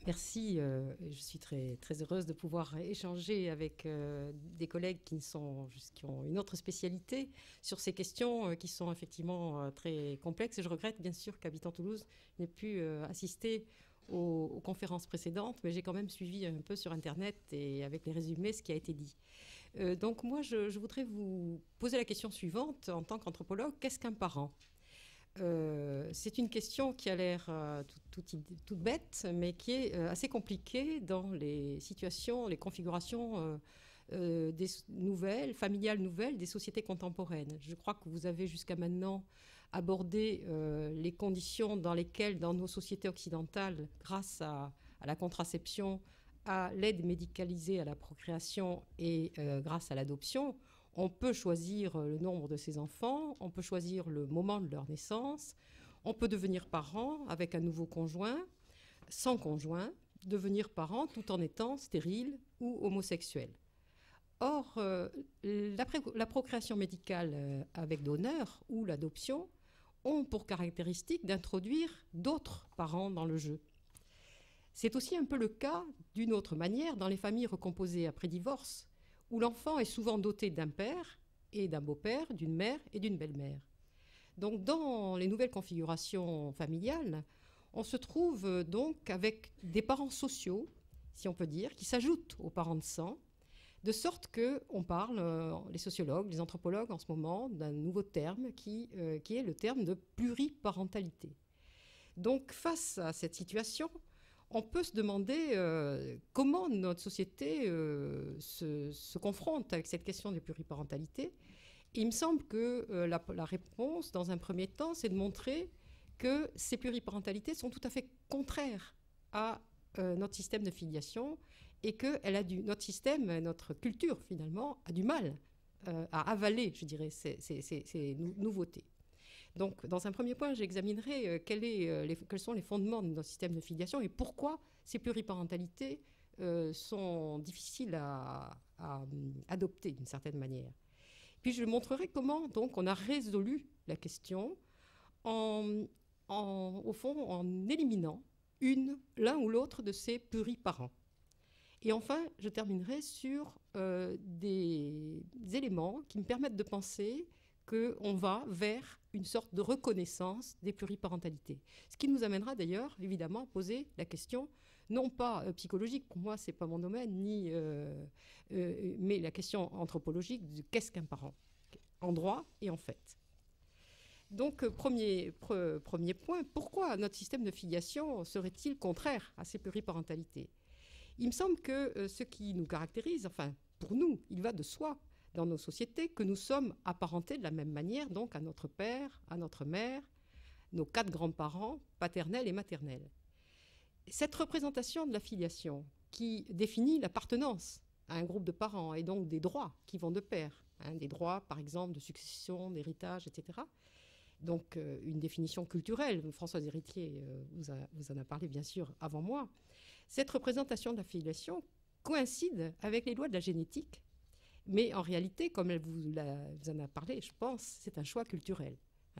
Merci. Je suis très, très heureuse de pouvoir échanger avec des collègues qui ont une autre spécialité sur ces questions qui sont effectivement très complexes. Et je regrette bien sûr qu'habitant Toulouse n'ait pu assister aux conférences précédentes, mais j'ai quand même suivi un peu sur Internet et avec les résumés ce qui a été dit. Donc moi, je voudrais vous poser la question suivante en tant qu'anthropologue. Qu'est-ce qu'un parent? C'est une question qui a l'air toute bête, mais qui est assez compliquée dans les situations, les configurations des nouvelles, familiales nouvelles des sociétés contemporaines. Je crois que vous avez jusqu'à maintenant abordé les conditions dans lesquelles, dans nos sociétés occidentales, grâce à la contraception, à l'aide médicalisée à la procréation et grâce à l'adoption, on peut choisir le nombre de ses enfants, on peut choisir le moment de leur naissance, on peut devenir parent avec un nouveau conjoint, sans conjoint, devenir parent tout en étant stérile ou homosexuel. Or, la procréation médicale avec donneur ou l'adoption ont pour caractéristique d'introduire d'autres parents dans le jeu. C'est aussi un peu le cas, d'une autre manière, dans les familles recomposées après divorce, où l'enfant est souvent doté d'un père et d'un beau-père, d'une mère et d'une belle-mère. Donc dans les nouvelles configurations familiales, on se trouve donc avec des parents sociaux, si on peut dire, qui s'ajoutent aux parents de sang, de sorte qu'on parle, les sociologues, les anthropologues en ce moment, d'un nouveau terme qui est le terme de pluriparentalité. Donc face à cette situation, on peut se demander comment notre société se confronte avec cette question de pluriparentalité. Et il me semble que la réponse, dans un premier temps, c'est de montrer que ces pluriparentalités sont tout à fait contraires à notre système de filiation et que notre système, notre culture, finalement, a du mal à avaler, je dirais, ces nouveautés. Donc, dans un premier point, j'examinerai quels sont les fondements de notre système de filiation et pourquoi ces pluriparentalités sont difficiles à adopter d'une certaine manière. Puis je montrerai comment donc on a résolu la question au fond, en éliminant l'un ou l'autre de ces pluriparents. Et enfin, je terminerai sur des éléments qui me permettent de penser qu'on va vers une sorte de reconnaissance des pluriparentalités. Ce qui nous amènera d'ailleurs, évidemment, à poser la question, non pas psychologique, pour moi, ce n'est pas mon domaine, mais la question anthropologique de qu'est-ce qu'un parent, en droit et en fait. Donc, premier point, pourquoi notre système de filiation serait-il contraire à ces pluriparentalités? Il me semble que ce qui nous caractérise, enfin, pour nous, il va de soi, dans nos sociétés, que nous sommes apparentés de la même manière, donc à notre père, à notre mère, nos 4 grands-parents, paternels et maternels. Cette représentation de la filiation, qui définit l'appartenance à un groupe de parents, et donc des droits qui vont de pair, des droits, par exemple, de succession, d'héritage, etc., donc une définition culturelle, Françoise Héritier vous en a parlé bien sûr avant moi, cette représentation de la filiation coïncide avec les lois de la génétique, mais en réalité, comme elle vous en a parlé, je pense, c'est un choix culturel.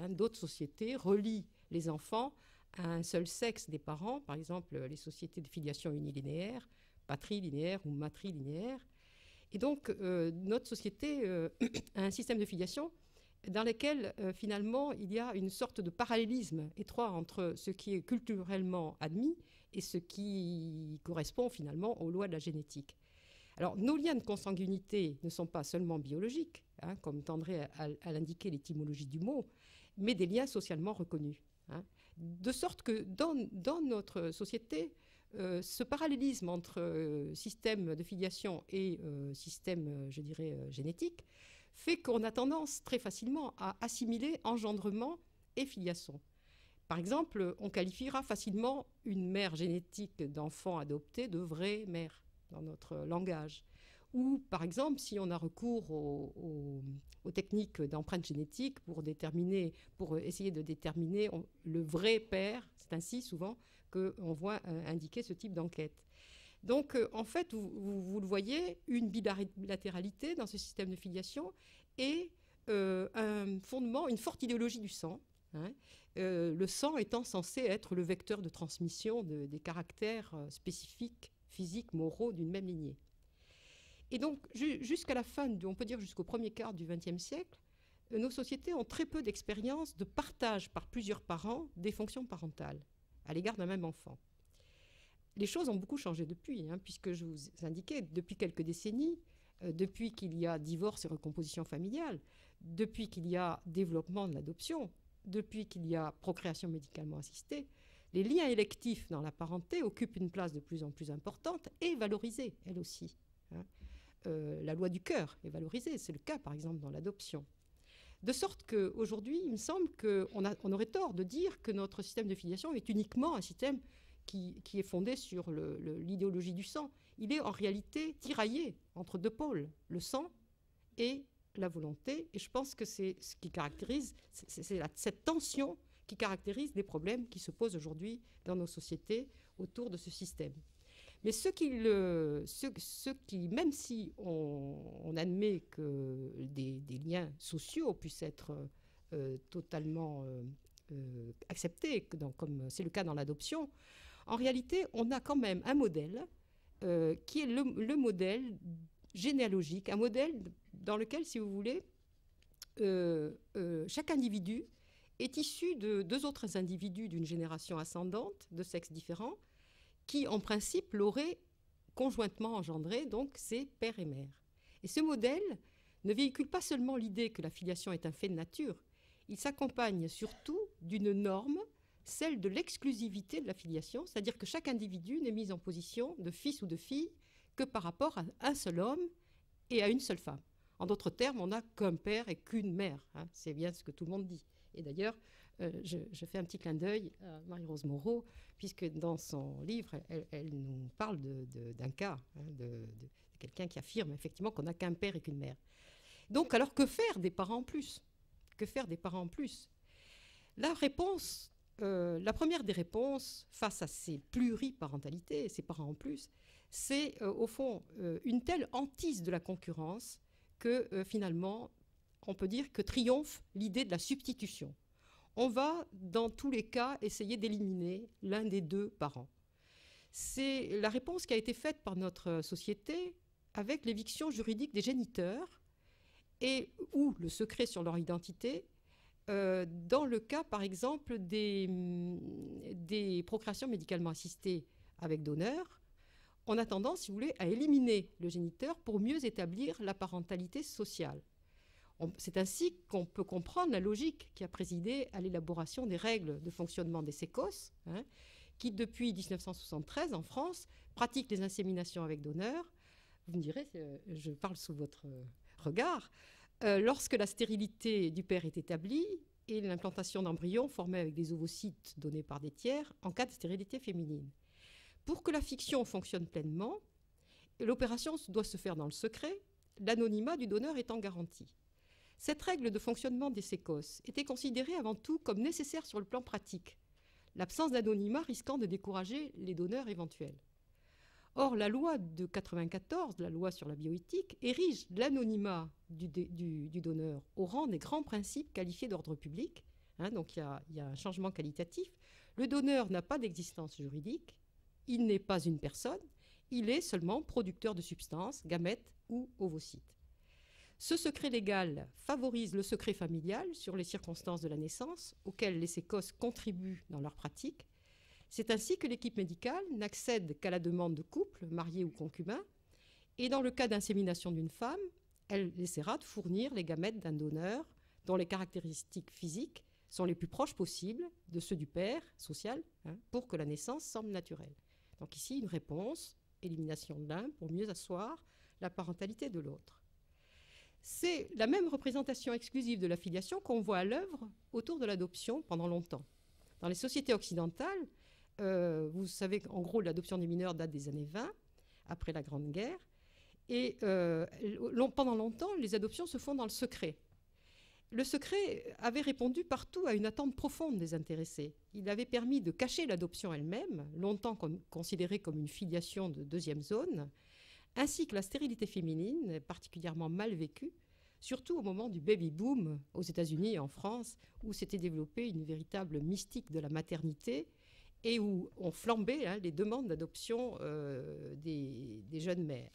D'autres sociétés relient les enfants à un seul sexe des parents, par exemple les sociétés de filiation unilinéaire, patrilinéaire ou matrilinéaire. Et donc, notre société a un système de filiation dans lequel, finalement, il y a une sorte de parallélisme étroit entre ce qui est culturellement admis et ce qui correspond finalement aux lois de la génétique. Alors, nos liens de consanguinité ne sont pas seulement biologiques, comme tendrait à l'indiquer l'étymologie du mot, mais des liens socialement reconnus. De sorte que dans notre société, ce parallélisme entre système de filiation et système, je dirais, génétique, fait qu'on a tendance très facilement à assimiler engendrement et filiation. Par exemple, on qualifiera facilement une mère génétique d'enfant adopté de vraie mère dans notre langage. Ou, par exemple, si on a recours aux techniques d'empreinte génétique pour essayer de déterminer le vrai père, c'est ainsi souvent qu'on voit indiquer ce type d'enquête. Donc, en fait, vous le voyez, une bilatéralité dans ce système de filiation et un fondement, une forte idéologie du sang hein, le sang étant censé être le vecteur de transmission des caractères spécifiques, physiques, moraux d'une même lignée. Et donc, jusqu'à la fin, on peut dire jusqu'au premier quart du XXe siècle, nos sociétés ont très peu d'expérience de partage par plusieurs parents des fonctions parentales à l'égard d'un même enfant. Les choses ont beaucoup changé depuis, hein, puisque je vous indiquais, depuis quelques décennies, depuis qu'il y a divorce et recomposition familiale, depuis qu'il y a développement de l'adoption, depuis qu'il y a procréation médicalement assistée, les liens électifs dans la parenté occupent une place de plus en plus importante et valorisée, elle aussi. Hein. La loi du cœur est valorisée, c'est le cas par exemple dans l'adoption. De sorte qu'aujourd'hui, il me semble qu'on aurait tort de dire que notre système de filiation est uniquement un système qui est fondé sur l'idéologie du sang. Il est en réalité tiraillé entre deux pôles, le sang et la volonté. Et je pense que c'est ce qui caractérise, cette tension qui caractérise les problèmes qui se posent aujourd'hui dans nos sociétés autour de ce système. Mais ce qui, même si on admet que des liens sociaux puissent être totalement acceptés, comme c'est le cas dans l'adoption, en réalité, on a quand même un modèle qui est le modèle généalogique, un modèle dans lequel, si vous voulez, chaque individu est issu de deux autres individus d'une génération ascendante, de sexes différents, qui, en principe, l'auraient conjointement engendré, donc c'est père et mère. Et ce modèle ne véhicule pas seulement l'idée que la filiation est un fait de nature, il s'accompagne surtout d'une norme, celle de l'exclusivité de la filiation, c'est-à-dire que chaque individu n'est mis en position de fils ou de fille que par rapport à un seul homme et à une seule femme. En d'autres termes, on n'a qu'un père et qu'une mère, hein, c'est bien ce que tout le monde dit. Et d'ailleurs, je fais un petit clin d'œil à Marie-Rose Moreau, puisque dans son livre, elle nous parle d'un cas, hein, de quelqu'un qui affirme effectivement qu'on n'a qu'un père et qu'une mère. Donc, alors que faire des parents en plus? Que faire des parents en plus? La réponse, la première des réponses face à ces pluriparentalités, ces parents en plus, c'est au fond une telle hantise de la concurrence que finalement, on peut dire que triomphe l'idée de la substitution. On va, dans tous les cas, essayer d'éliminer l'un des deux parents. C'est la réponse qui a été faite par notre société avec l'éviction juridique des géniteurs ou le secret sur leur identité, dans le cas, par exemple, des procréations médicalement assistées avec donneur. On a tendance, si vous voulez, à éliminer le géniteur pour mieux établir la parentalité sociale. C'est ainsi qu'on peut comprendre la logique qui a présidé à l'élaboration des règles de fonctionnement des sécos, hein, qui, depuis 1973, en France, pratiquent les inséminations avec donneur. Vous me direz, je parle sous votre regard, lorsque la stérilité du père est établie et l'implantation d'embryons formés avec des ovocytes donnés par des tiers en cas de stérilité féminine. Pour que la fiction fonctionne pleinement, l'opération doit se faire dans le secret, l'anonymat du donneur étant garanti. Cette règle de fonctionnement des sécos était considérée avant tout comme nécessaire sur le plan pratique, l'absence d'anonymat risquant de décourager les donneurs éventuels. Or, la loi de 1994, la loi sur la bioéthique, érige l'anonymat du donneur au rang des grands principes qualifiés d'ordre public. Hein, donc il y a un changement qualitatif. Le donneur n'a pas d'existence juridique, il n'est pas une personne, il est seulement producteur de substances, gamètes ou ovocytes. Ce secret légal favorise le secret familial sur les circonstances de la naissance, auxquelles les sécos contribuent dans leur pratique. C'est ainsi que l'équipe médicale n'accède qu'à la demande de couples, mariés ou concubins, et dans le cas d'insémination d'une femme, elle essaiera de fournir les gamètes d'un donneur dont les caractéristiques physiques sont les plus proches possibles de ceux du père social, hein, pour que la naissance semble naturelle. Donc ici, une réponse, élimination de l'un pour mieux asseoir la parentalité de l'autre. C'est la même représentation exclusive de la filiation qu'on voit à l'œuvre autour de l'adoption pendant longtemps. Dans les sociétés occidentales, vous savez qu'en gros, l'adoption des mineurs date des années 20, après la Grande Guerre, et pendant longtemps, les adoptions se font dans le secret. Le secret avait répondu partout à une attente profonde des intéressés. Il avait permis de cacher l'adoption elle-même, longtemps considérée comme une filiation de deuxième zone, ainsi que la stérilité féminine, particulièrement mal vécue, surtout au moment du baby-boom aux États-Unis et en France, où s'était développée une véritable mystique de la maternité et où on flambait les demandes d'adoption des jeunes mères,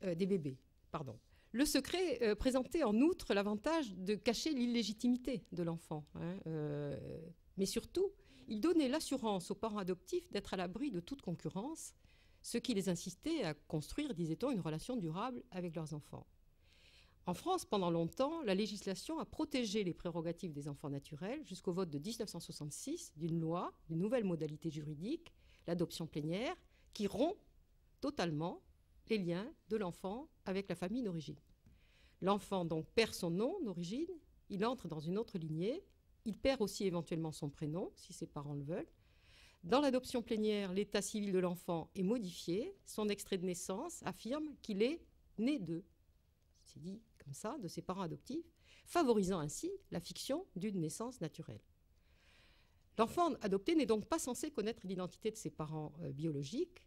des bébés, pardon. Le secret présentait en outre l'avantage de cacher l'illégitimité de l'enfant, mais surtout, il donnait l'assurance aux parents adoptifs d'être à l'abri de toute concurrence, ce qui les incitait à construire, disait-on, une relation durable avec leurs enfants. En France, pendant longtemps, la législation a protégé les prérogatives des enfants naturels jusqu'au vote de 1966 d'une loi, d'une nouvelle modalité juridique, l'adoption plénière, qui rompt totalement les liens de l'enfant avec la famille d'origine. L'enfant donc perd son nom d'origine, il entre dans une autre lignée, il perd aussi éventuellement son prénom, si ses parents le veulent. Dans l'adoption plénière, l'état civil de l'enfant est modifié, son extrait de naissance affirme qu'il est né d'eux. C'est dit comme ça, de ses parents adoptifs, favorisant ainsi la fiction d'une naissance naturelle. L'enfant adopté n'est donc pas censé connaître l'identité de ses parents biologiques,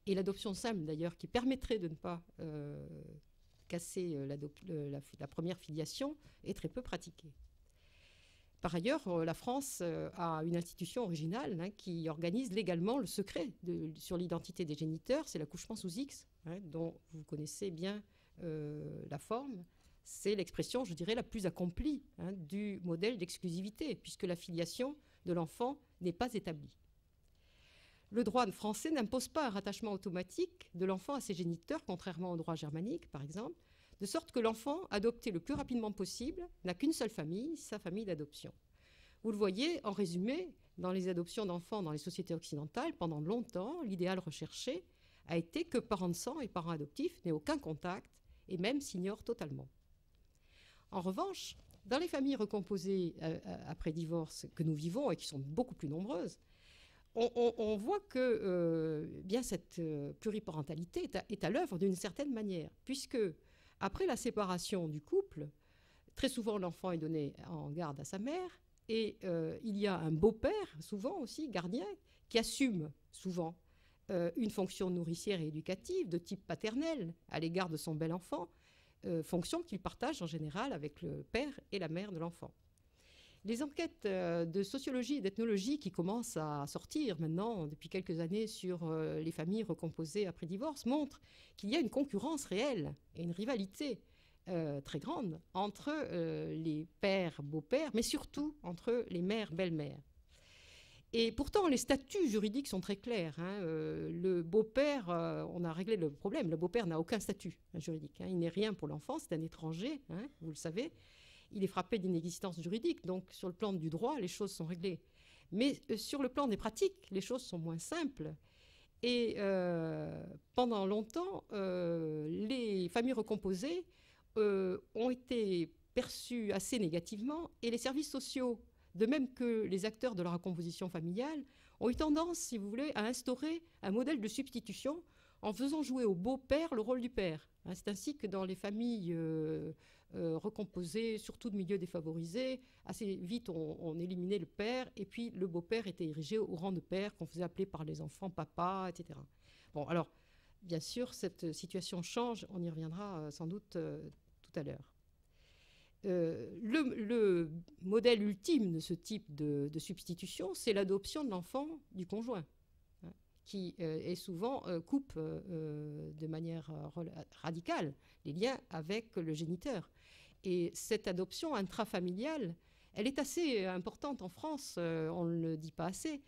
et l'adoption simple d'ailleurs, qui permettrait de ne pas casser la première filiation, est très peu pratiquée. Par ailleurs, la France a une institution originale qui organise légalement le secret sur l'identité des géniteurs, c'est l'accouchement sous X, dont vous connaissez bien la forme. C'est l'expression, je dirais, la plus accomplie du modèle d'exclusivité, puisque la filiation de l'enfant n'est pas établie. Le droit français n'impose pas un rattachement automatique de l'enfant à ses géniteurs, contrairement au droit germanique, par exemple, de sorte que l'enfant, adopté le plus rapidement possible, n'a qu'une seule famille, sa famille d'adoption. Vous le voyez, en résumé, dans les adoptions d'enfants dans les sociétés occidentales, pendant longtemps, l'idéal recherché a été que parents de sang et parents adoptifs n'aient aucun contact et même s'ignorent totalement. En revanche, dans les familles recomposées après divorce que nous vivons et qui sont beaucoup plus nombreuses, on voit que bien cette pluriparentalité est à l'œuvre d'une certaine manière, puisque après la séparation du couple, très souvent l'enfant est donné en garde à sa mère et il y a un beau-père, souvent aussi gardien, qui assume souvent une fonction nourricière et éducative de type paternel à l'égard de son bel enfant, fonction qu'il partage en général avec le père et la mère de l'enfant. Les enquêtes de sociologie et d'ethnologie qui commencent à sortir maintenant depuis quelques années sur les familles recomposées après divorce montrent qu'il y a une concurrence réelle et une rivalité très grande entre les pères, beaux-pères, mais surtout entre les mères, belles-mères. Et pourtant, les statuts juridiques sont très clairs. Le beau-père, on a réglé le problème. Le beau-père n'a aucun statut juridique. Il n'est rien pour l'enfant, c'est un étranger, vous le savez. Il est frappé d'inexistence juridique, donc sur le plan du droit, les choses sont réglées. Mais sur le plan des pratiques, les choses sont moins simples. Et pendant longtemps, les familles recomposées ont été perçues assez négativement, et les services sociaux, de même que les acteurs de la recomposition familiale, ont eu tendance, si vous voulez, à instaurer un modèle de substitution en faisant jouer au beau-père le rôle du père. C'est ainsi que dans les familles recomposées, surtout de milieux défavorisés, assez vite on éliminait le père, et puis le beau-père était érigé au rang de père qu'on faisait appeler par les enfants papa, etc. Bon, alors, bien sûr, cette situation change, on y reviendra sans doute tout à l'heure. Le modèle ultime de ce type de substitution, c'est l'adoption de l'enfant du conjoint, qui est souvent coupe de manière radicale les liens avec le géniteur. Et cette adoption intrafamiliale, elle est assez importante en France, on ne le dit pas assez.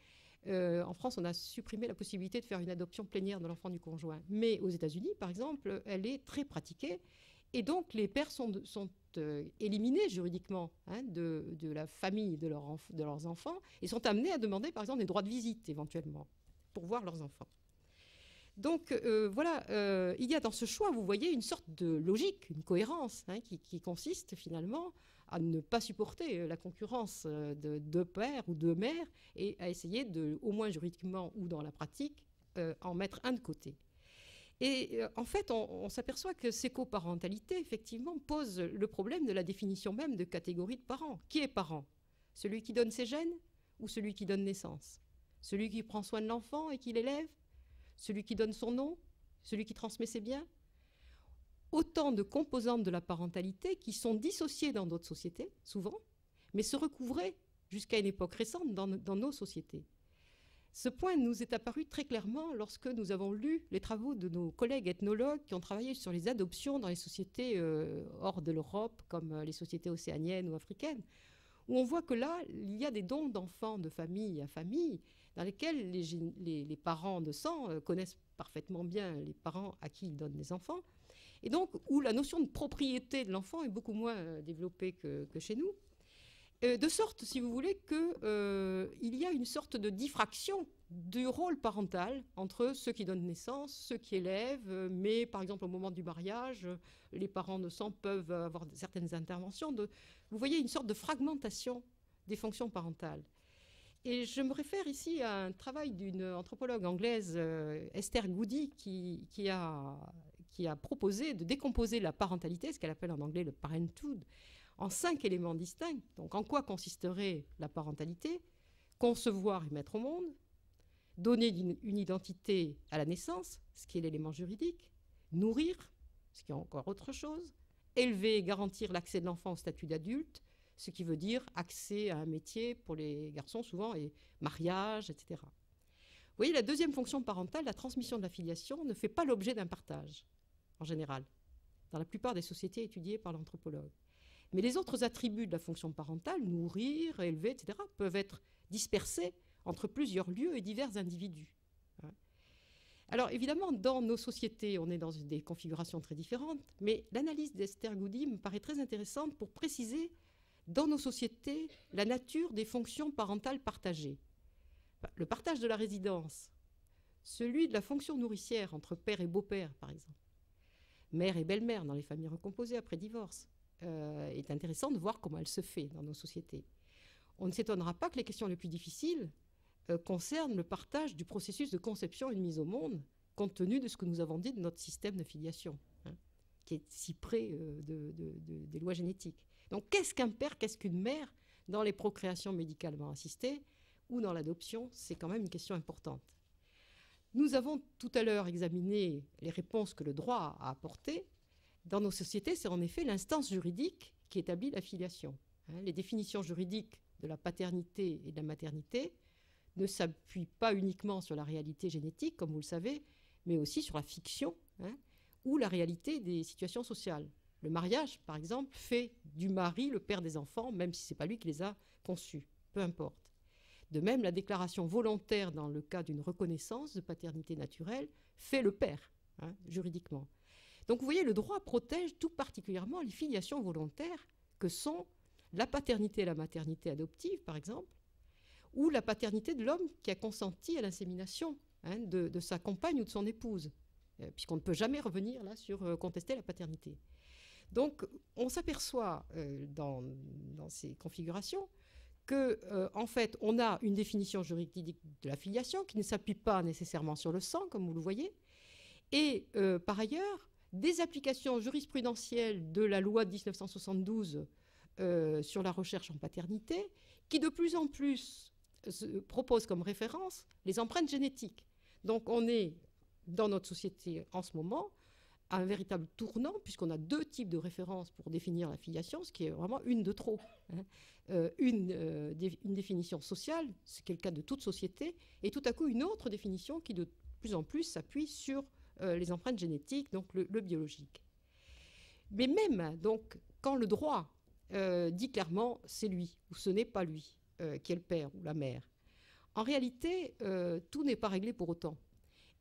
En France, on a supprimé la possibilité de faire une adoption plénière de l'enfant du conjoint. Mais aux États-Unis, par exemple, elle est très pratiquée. Et donc, les pères sont éliminés juridiquement de la famille de leurs enfants et sont amenés à demander, par exemple, des droits de visite, éventuellement, pour voir leurs enfants. Donc, voilà, il y a dans ce choix, vous voyez, une sorte de logique, une cohérence, qui consiste finalement à ne pas supporter la concurrence de deux pères ou deux mères et à essayer, au moins juridiquement ou dans la pratique, en mettre un de côté. Et en fait, on s'aperçoit que ces coparentalités, effectivement, posent le problème de la définition même de catégorie de parents. Qui est parent? Celui qui donne ses gènes ou celui qui donne naissance? Celui qui prend soin de l'enfant et qui l'élève? Celui qui donne son nom? Celui qui transmet ses biens? autant de composantes de la parentalité qui sont dissociées dans d'autres sociétés, souvent, mais se recouvraient jusqu'à une époque récente dans nos sociétés. Ce point nous est apparu très clairement lorsque nous avons lu les travaux de nos collègues ethnologues qui ont travaillé sur les adoptions dans les sociétés hors de l'Europe, comme les sociétés océaniennes ou africaines, où on voit que là, il y a des dons d'enfants de famille à famille, dans lesquels les parents de sang connaissent parfaitement bien les parents à qui ils donnent des enfants, et donc où la notion de propriété de l'enfant est beaucoup moins développée que chez nous. De sorte, si vous voulez, qu'il y a une sorte de diffraction du rôle parental entre ceux qui donnent naissance, ceux qui élèvent, mais par exemple au moment du mariage, les parents de sang peuvent avoir certaines interventions. Vous voyez une sorte de fragmentation des fonctions parentales. Et je me réfère ici à un travail d'une anthropologue anglaise, Esther Goody, qui a proposé de décomposer la parentalité, ce qu'elle appelle en anglais le parenthood, en 5 éléments distincts. Donc, en quoi consisterait la parentalité? Concevoir et mettre au monde, donner une identité à la naissance, ce qui est l'élément juridique, nourrir, ce qui est encore autre chose, élever et garantir l'accès de l'enfant au statut d'adulte, ce qui veut dire accès à un métier pour les garçons souvent, et mariage, etc. Vous voyez, la deuxième fonction parentale, la transmission de la filiation, ne fait pas l'objet d'un partage, en général, dans la plupart des sociétés étudiées par l'anthropologue. Mais les autres attributs de la fonction parentale, nourrir, élever, etc., peuvent être dispersés entre plusieurs lieux et divers individus. Alors évidemment, dans nos sociétés, on est dans des configurations très différentes, mais l'analyse d'Esther Goody me paraît très intéressante pour préciser, dans nos sociétés, la nature des fonctions parentales partagées. Le partage de la résidence, celui de la fonction nourricière entre père et beau-père, par exemple, mère et belle-mère dans les familles recomposées après divorce, est intéressant de voir comment elle se fait dans nos sociétés. On ne s'étonnera pas que les questions les plus difficiles concernent le partage du processus de conception et de mise au monde, compte tenu de ce que nous avons dit de notre système de filiation, qui est si près des lois génétiques. Donc, qu'est-ce qu'un père, qu'est-ce qu'une mère dans les procréations médicalement assistées ou dans l'adoption? C'est quand même une question importante. Nous avons tout à l'heure examiné les réponses que le droit a apportées. Dans nos sociétés, c'est en effet l'instance juridique qui établit la filiation. Les définitions juridiques de la paternité et de la maternité ne s'appuient pas uniquement sur la réalité génétique, comme vous le savez, mais aussi sur la fiction ou la réalité des situations sociales. Le mariage, par exemple, fait du mari le père des enfants, même si ce n'est pas lui qui les a conçus, peu importe. De même, la déclaration volontaire dans le cas d'une reconnaissance de paternité naturelle fait le père, juridiquement. Donc vous voyez, le droit protège tout particulièrement les filiations volontaires que sont la paternité et la maternité adoptive, par exemple, ou la paternité de l'homme qui a consenti à l'insémination de sa compagne ou de son épouse, puisqu'on ne peut jamais revenir là sur contester la paternité. Donc on s'aperçoit dans ces configurations que, en fait, on a une définition juridique de la filiation qui ne s'appuie pas nécessairement sur le sang, comme vous le voyez, et par ailleurs, des applications jurisprudentielles de la loi de 1972 sur la recherche en paternité, qui de plus en plus propose comme référence les empreintes génétiques. Donc on est, dans notre société en ce moment, à un véritable tournant, puisqu'on a 2 types de références pour définir la filiation, ce qui est vraiment une de trop. Une définition sociale, ce qui est le cas de toute société, et tout à coup une autre définition qui de plus en plus s'appuie sur les empreintes génétiques, donc le biologique. Mais même donc, quand le droit dit clairement c'est lui ou ce n'est pas lui qui est le père ou la mère, en réalité, tout n'est pas réglé pour autant.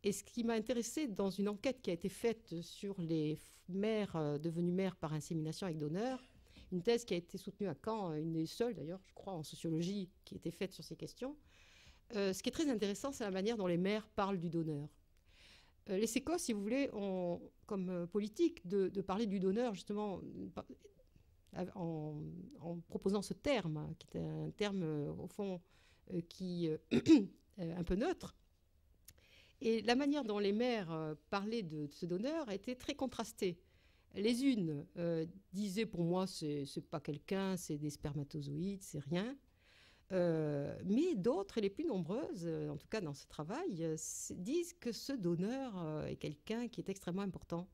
Et ce qui m'a intéressé dans une enquête qui a été faite sur les mères devenues mères par insémination avec donneur, une thèse qui a été soutenue à Caen, une des seules d'ailleurs, je crois, en sociologie, qui a été faite sur ces questions, ce qui est très intéressant, c'est la manière dont les mères parlent du donneur. Les sécos, si vous voulez, ont comme politique de parler du donneur, justement, en proposant ce terme, qui est un terme, au fond, qui un peu neutre. Et la manière dont les mères parlaient de ce donneur a été très contrastée. Les unes disaient, pour moi, c'est pas quelqu'un, c'est des spermatozoïdes, c'est rien. Mais d'autres, et les plus nombreuses, en tout cas dans ce travail, disent que ce donneur est quelqu'un qui est extrêmement important.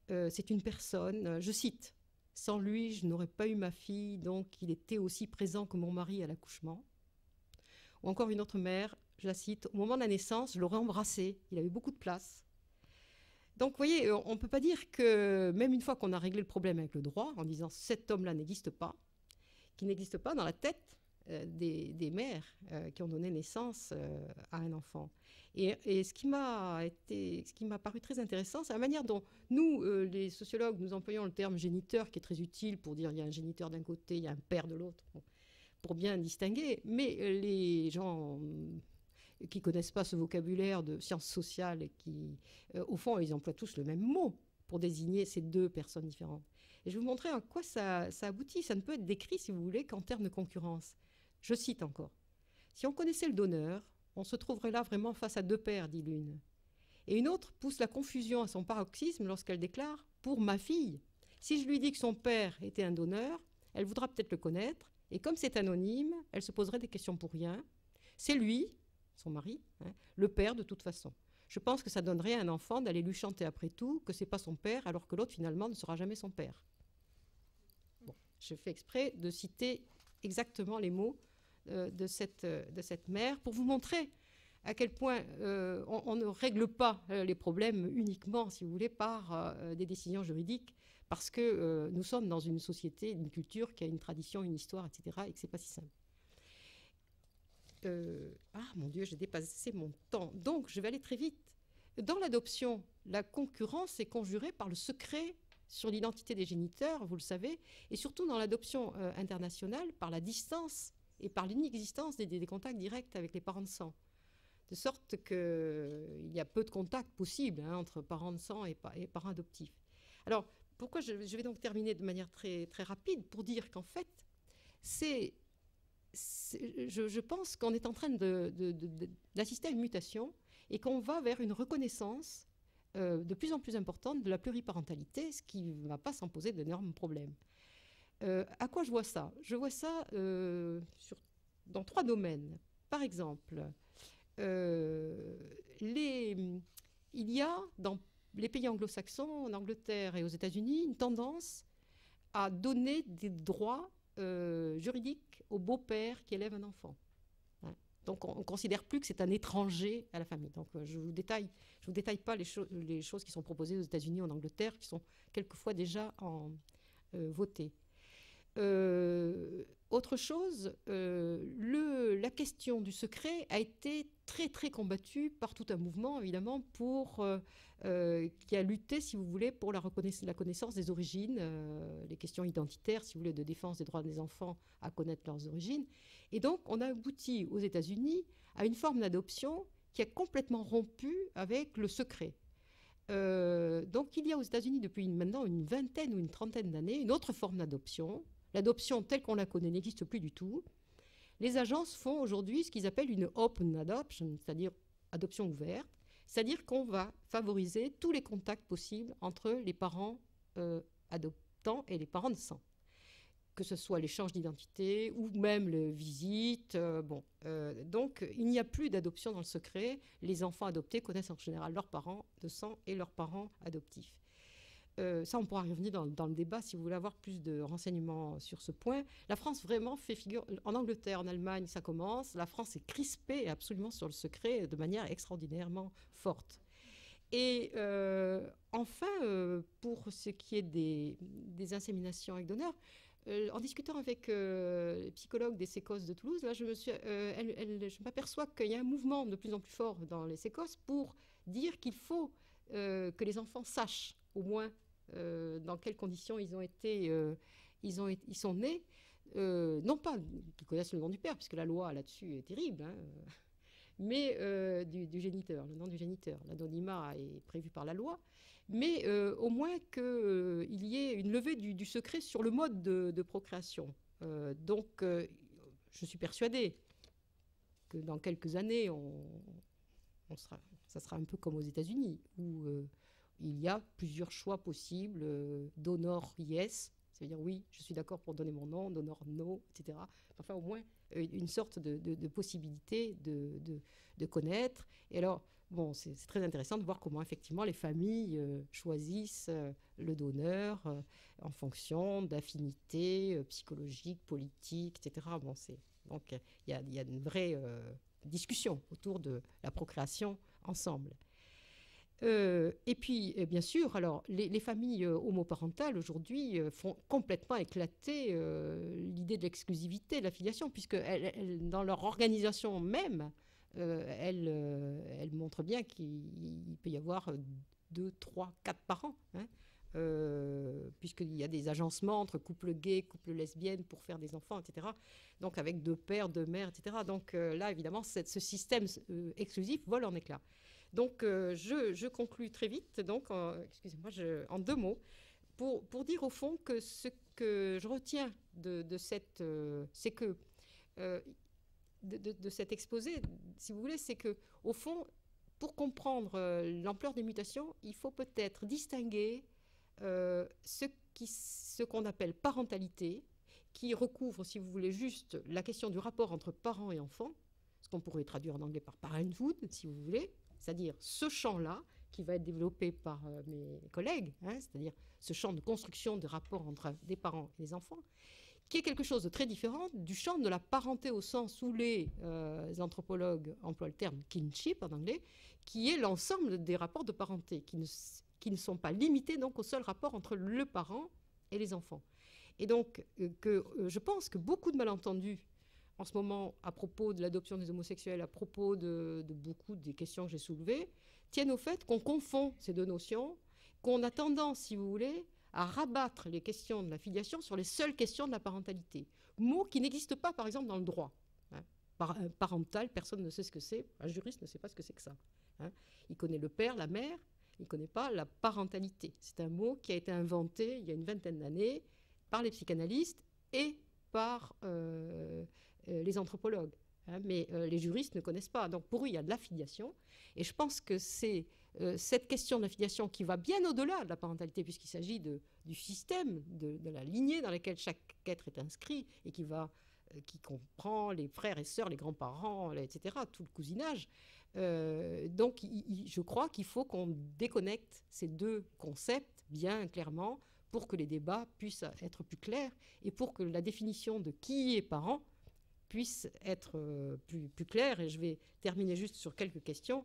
c'est une personne, je cite, « Sans lui, je n'aurais pas eu ma fille, donc il était aussi présent que mon mari à l'accouchement. » Ou encore une autre mère, je la cite, « Au moment de la naissance, je l'aurais embrassé, il avait beaucoup de place. » Donc, vous voyez, on ne peut pas dire que, même une fois qu'on a réglé le problème avec le droit, en disant cet homme-là n'existe pas, qu'il n'existe pas dans la tête des mères qui ont donné naissance à un enfant. Et ce qui m'a paru très intéressant, c'est la manière dont nous, les sociologues, nous employons le terme géniteur, qui est très utile pour dire il y a un géniteur d'un côté, il y a un père de l'autre, bon, pour bien distinguer. Mais les gens qui ne connaissent pas ce vocabulaire de sciences sociales et qui, au fond, ils emploient tous le même mot pour désigner ces deux personnes différentes. Et je vais vous montrer en quoi ça aboutit. Ça ne peut être décrit, si vous voulez, qu'en termes de concurrence. Je cite encore. « Si on connaissait le donneur, on se trouverait là vraiment face à deux pères, dit l'une. Et une autre pousse la confusion à son paroxysme lorsqu'elle déclare « pour ma fille ». Si je lui dis que son père était un donneur, elle voudra peut-être le connaître, et comme c'est anonyme, elle se poserait des questions pour rien. C'est lui, son mari, hein, le père de toute façon. Je pense que ça donnerait à un enfant d'aller lui chanter après tout que c'est pas son père, alors que l'autre finalement ne sera jamais son père. » Bon, je fais exprès de citer exactement les mots de cette mère pour vous montrer à quel point on ne règle pas les problèmes uniquement, si vous voulez, par des décisions juridiques, parce que nous sommes dans une société, une culture qui a une tradition, une histoire, etc., et que c'est pas si simple. Ah mon Dieu, j'ai dépassé mon temps. Donc, je vais aller très vite. Dans l'adoption, la concurrence est conjurée par le secret sur l'identité des géniteurs, vous le savez, et surtout dans l'adoption internationale, par la distance et par l'inexistence des contacts directs avec les parents de sang. De sorte qu'il y a peu de contacts possibles entre parents de sang et parents adoptifs. Alors, pourquoi je vais donc terminer de manière très, très rapide pour dire qu'en fait, je pense qu'on est en train d'assister à une mutation et qu'on va vers une reconnaissance de plus en plus importante de la pluriparentalité, ce qui ne va pas sans poser d'énormes problèmes. À quoi je vois ça? Je vois ça dans trois domaines. Par exemple, il y a dans les pays anglo-saxons, en Angleterre et aux États-Unis, une tendance à donner des droits juridiques au beau-père qui élève un enfant. Hein. Donc on ne considère plus que c'est un étranger à la famille. Donc je vous détaille pas les choses qui sont proposées aux États-Unis, en Angleterre, qui sont quelquefois déjà votées. Autre chose, la question du secret a été très très combattue par tout un mouvement, évidemment, qui a lutté, si vous voulez, pour la connaissance des origines, les questions identitaires, si vous voulez, de défense des droits des enfants à connaître leurs origines. Et donc, on a abouti aux États-Unis à une forme d'adoption qui a complètement rompu avec le secret. Donc, il y a aux États-Unis depuis maintenant une vingtaine ou une trentaine d'années une autre forme d'adoption. L'adoption telle qu'on la connaît n'existe plus du tout. Les agences font aujourd'hui ce qu'ils appellent une open adoption, c'est-à-dire adoption ouverte, c'est-à-dire qu'on va favoriser tous les contacts possibles entre les parents adoptants et les parents de sang, que ce soit l'échange d'identité ou même les visites. Donc, il n'y a plus d'adoption dans le secret. Les enfants adoptés connaissent en général leurs parents de sang et leurs parents adoptifs. Ça, on pourra revenir dans le débat si vous voulez avoir plus de renseignements sur ce point. La France vraiment fait figure... En Angleterre, en Allemagne, ça commence. La France est crispée absolument sur le secret de manière extraordinairement forte. Et enfin, pour ce qui est des inséminations avec donneur, en discutant avec les psychologues des sécos de Toulouse, là, je m'aperçois qu'il y a un mouvement de plus en plus fort dans les sécos pour dire qu'il faut que les enfants sachent au moins dans quelles conditions ils sont nés, non pas qu'ils connaissent le nom du père, puisque la loi là-dessus est terrible, hein, mais du géniteur, le nom du géniteur. L'anonymat est prévu par la loi, mais au moins qu'il y ait une levée du secret sur le mode de procréation. Donc, je suis persuadée que dans quelques années, ça sera un peu comme aux États-Unis, où il y a plusieurs choix possibles, donneur yes, c'est-à-dire oui, je suis d'accord pour donner mon nom, donneur no, etc. Enfin, au moins, une sorte de possibilité de connaître. Et alors, bon, c'est très intéressant de voir comment effectivement les familles choisissent le donneur en fonction d'affinités psychologiques, politiques, etc. Bon, donc il y a une vraie discussion autour de la procréation ensemble. Et puis, bien sûr, alors, les familles homoparentales aujourd'hui font complètement éclater l'idée de l'exclusivité de la filiation, puisque dans leur organisation même, elles montrent bien qu'il peut y avoir 2, 3, 4 parents, hein, puisqu'il y a des agencements entre couples gays, couples lesbiennes pour faire des enfants, etc. Donc avec 2 pères, 2 mères, etc. Donc là, évidemment, ce système exclusif vole en éclats. Donc, je conclus très vite, donc, excusez-moi, en 2 mots, pour dire au fond que ce que je retiens de cette, c'est que de cet exposé, si vous voulez, c'est que au fond, pour comprendre l'ampleur des mutations, il faut peut-être distinguer ce qu'on appelle parentalité, qui recouvre, si vous voulez, juste la question du rapport entre parents et enfants, ce qu'on pourrait traduire en anglais par parenthood, si vous voulez. C'est-à-dire ce champ-là, qui va être développé par mes collègues, hein, c'est-à-dire ce champ de construction des rapports entre des parents et des enfants, qui est quelque chose de très différent du champ de la parenté au sens où les anthropologues emploient le terme kinship en anglais, qui est l'ensemble des rapports de parenté, qui ne sont pas limités donc au seul rapport entre le parent et les enfants. Et donc, je pense que beaucoup de malentendus en ce moment, à propos de l'adoption des homosexuels, à propos de beaucoup des questions que j'ai soulevées, tiennent au fait qu'on confond ces 2 notions, qu'on a tendance, si vous voulez, à rabattre les questions de la filiation sur les seules questions de la parentalité. Mot qui n'existe pas, par exemple, dans le droit. Hein. Parental, personne ne sait ce que c'est. Un juriste ne sait pas ce que c'est que ça. Hein. Il connaît le père, la mère, il ne connaît pas la parentalité. C'est un mot qui a été inventé il y a une vingtaine d'années par les psychanalystes et par les anthropologues, hein, mais les juristes ne connaissent pas. Donc pour eux, il y a de la filiation. Et je pense que c'est cette question de la filiation qui va bien au-delà de la parentalité, puisqu'il s'agit du système, de la lignée dans laquelle chaque être est inscrit et qui comprend les frères et sœurs, les grands-parents, etc., tout le cousinage. Donc je crois qu'il faut qu'on déconnecte ces 2 concepts bien clairement pour que les débats puissent être plus clairs et pour que la définition de qui est parent puisse être plus claire. Et je vais terminer juste sur quelques questions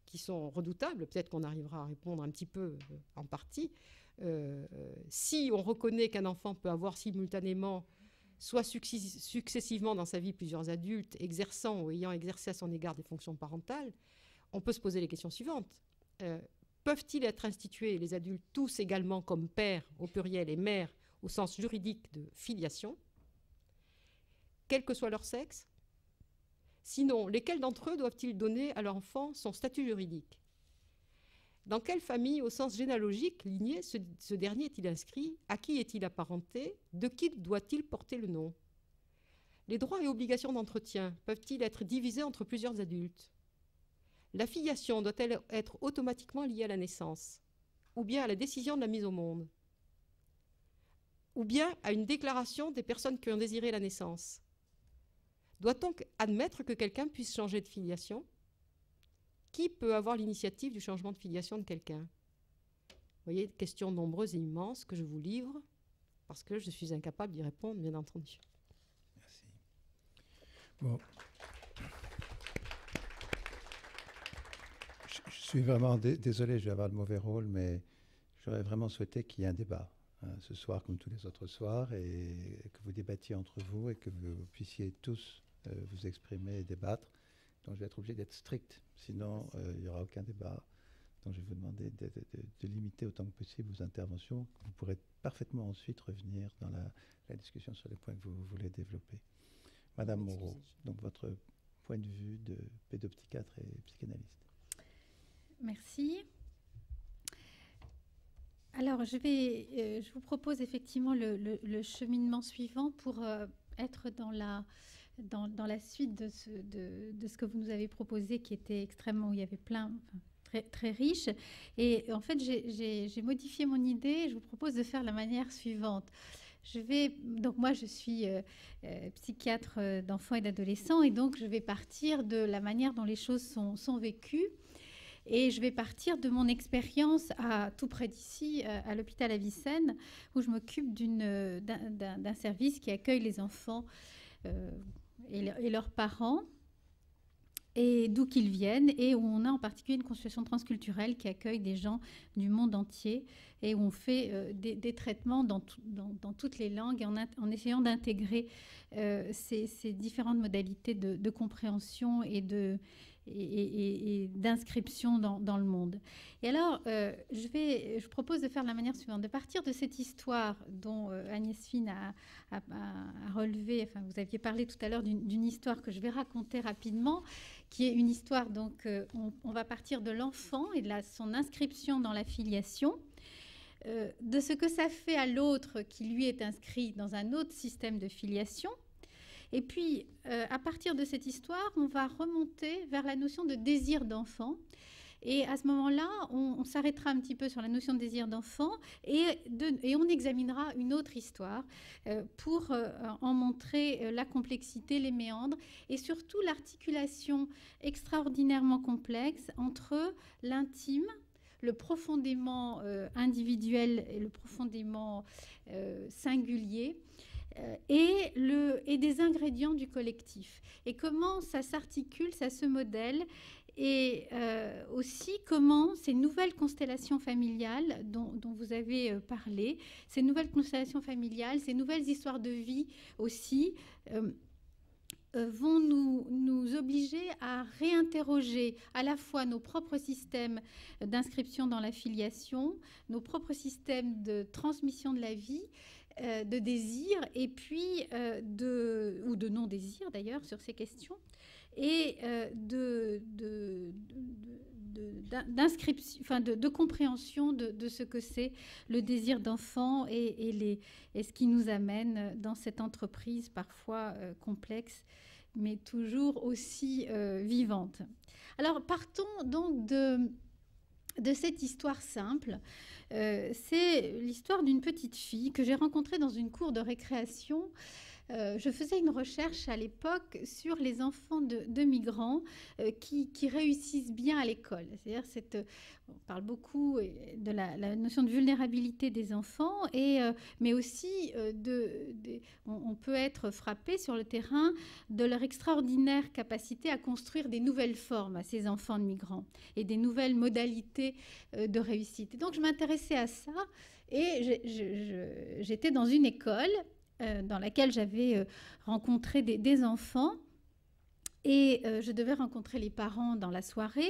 qui sont redoutables. Peut-être qu'on arrivera à répondre un petit peu en partie. Si on reconnaît qu'un enfant peut avoir simultanément, soit successivement dans sa vie, plusieurs adultes exerçant ou ayant exercé à son égard des fonctions parentales, on peut se poser les questions suivantes. Peuvent-ils être institués, les adultes, tous également comme pères au pluriel et mères au sens juridique de filiation, quel que soit leur sexe? Sinon, lesquels d'entre eux doivent-ils donner à leur enfant son statut juridique? Dans quelle famille, au sens généalogique, lignée, ce dernier est-il inscrit? À qui est-il apparenté? De qui doit-il porter le nom? Les droits et obligations d'entretien peuvent-ils être divisés entre plusieurs adultes? La filiation doit-elle être automatiquement liée à la naissance? Ou bien à la décision de la mise au monde? Ou bien à une déclaration des personnes qui ont désiré la naissance? Doit-on admettre que quelqu'un puisse changer de filiation? Qui peut avoir l'initiative du changement de filiation de quelqu'un? Vous voyez, questions nombreuses et immenses que je vous livre parce que je suis incapable d'y répondre, bien entendu. Merci. Bon. Je suis vraiment désolé, je vais avoir le mauvais rôle, mais j'aurais vraiment souhaité qu'il y ait un débat ce soir comme tous les autres soirs et que vous débattiez entre vous et que vous puissiez tous vous exprimer et débattre. Donc je vais être obligé d'être strict, sinon il n'y aura aucun débat. Donc je vais vous demander de limiter autant que possible vos interventions. Vous pourrez parfaitement ensuite revenir dans la discussion sur les points que vous voulez développer. Madame Moreau, donc votre point de vue de pédopsychiatre et psychanalyste. Merci. Alors je vous propose effectivement le cheminement suivant pour être dans la suite de ce que vous nous avez proposé, qui était extrêmement, où il y avait plein, très, très riche. Et en fait, j'ai modifié mon idée et je vous propose de faire la manière suivante. Donc moi, je suis psychiatre d'enfants et d'adolescents, et donc je vais partir de la manière dont les choses sont vécues. Et je vais partir de mon expérience tout près d'ici, à l'hôpital Avicenne, où je m'occupe d'un service qui accueille les enfants et leurs parents, et d'où qu'ils viennent, et où on a en particulier une consultation transculturelle qui accueille des gens du monde entier, et où on fait des traitements dans toutes les langues, en essayant d'intégrer ces différentes modalités de compréhension et d'inscription dans le monde. Et alors, je propose de faire de la manière suivante, de partir de cette histoire dont Agnès Fine a relevé, enfin vous aviez parlé tout à l'heure d'une histoire que je vais raconter rapidement, qui est une histoire, donc on va partir de l'enfant et de son inscription dans la filiation, de ce que ça fait à l'autre qui lui est inscrit dans un autre système de filiation. Et puis, à partir de cette histoire, on va remonter vers la notion de désir d'enfant. Et à ce moment-là, on s'arrêtera un petit peu sur la notion de désir d'enfant et on examinera une autre histoire pour en montrer la complexité, les méandres et surtout l'articulation extraordinairement complexe entre l'intime, le profondément individuel et le profondément singulier, et des ingrédients du collectif. Et comment ça s'articule, ça se modèle, et aussi comment ces nouvelles constellations familiales dont vous avez parlé, ces nouvelles constellations familiales, ces nouvelles histoires de vie aussi, vont nous obliger à réinterroger à la fois nos propres systèmes d'inscription dans la filiation, nos propres systèmes de transmission de la vie, de désir, et puis ou de non-désir d'ailleurs sur ces questions, et d'inscription, enfin de compréhension de ce que c'est le désir d'enfant et ce qui nous amène dans cette entreprise parfois complexe, mais toujours aussi vivante. Alors partons donc de cette histoire simple. C'est l'histoire d'une petite fille que j'ai rencontrée dans une cour de récréation. Je faisais une recherche à l'époque sur les enfants de migrants qui réussissent bien à l'école. C'est-à-dire, on parle beaucoup de la notion de vulnérabilité des enfants, mais aussi on peut être frappé sur le terrain de leur extraordinaire capacité à construire des nouvelles formes à ces enfants de migrants et des nouvelles modalités de réussite. Et donc, je m'intéressais à ça et j'étais dans une école dans laquelle j'avais rencontré des enfants, et je devais rencontrer les parents dans la soirée,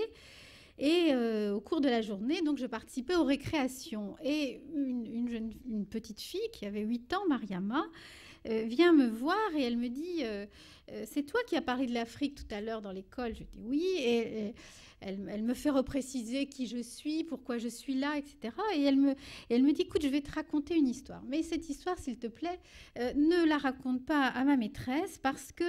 et au cours de la journée, donc je participais aux récréations, et une petite fille qui avait 8 ans, Mariama, vient me voir et elle me dit c'est toi qui as parlé de l'Afrique tout à l'heure dans l'école? Je dis oui, et elle me fait repréciser qui je suis, pourquoi je suis là, etc. Et elle me dit, écoute, je vais te raconter une histoire. Mais cette histoire, s'il te plaît, ne la raconte pas à ma maîtresse, parce que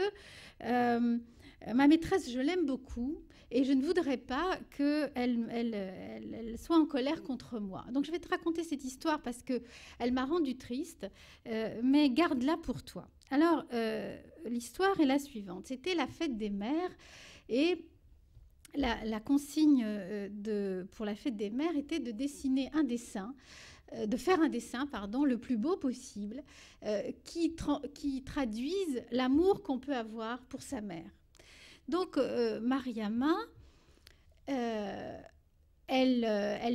ma maîtresse, je l'aime beaucoup et je ne voudrais pas qu'elle soit en colère contre moi. Donc, je vais te raconter cette histoire parce qu'elle m'a rendue triste, mais garde-la pour toi. Alors, l'histoire est la suivante. C'était la fête des mères, et la consigne pour la fête des mères était de dessiner un dessin, de faire un dessin, le plus beau possible, qui traduise l'amour qu'on peut avoir pour sa mère. Donc, Mariama, elle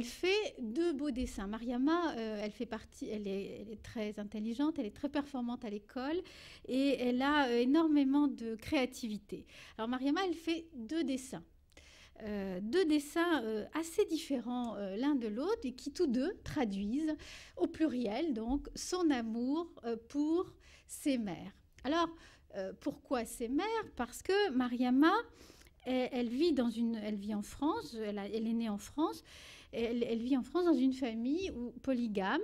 fait 2 beaux dessins. Mariama, elle est très intelligente, elle est très performante à l'école, et elle a énormément de créativité. Alors, Mariama, elle fait 2 dessins. 2 dessins assez différents l'un de l'autre, et qui tous 2 traduisent au pluriel donc son amour pour ses mères. Alors pourquoi ses mères? Parce que Mariama, elle vit en France, elle est née en France, elle vit en France dans une famille polygame.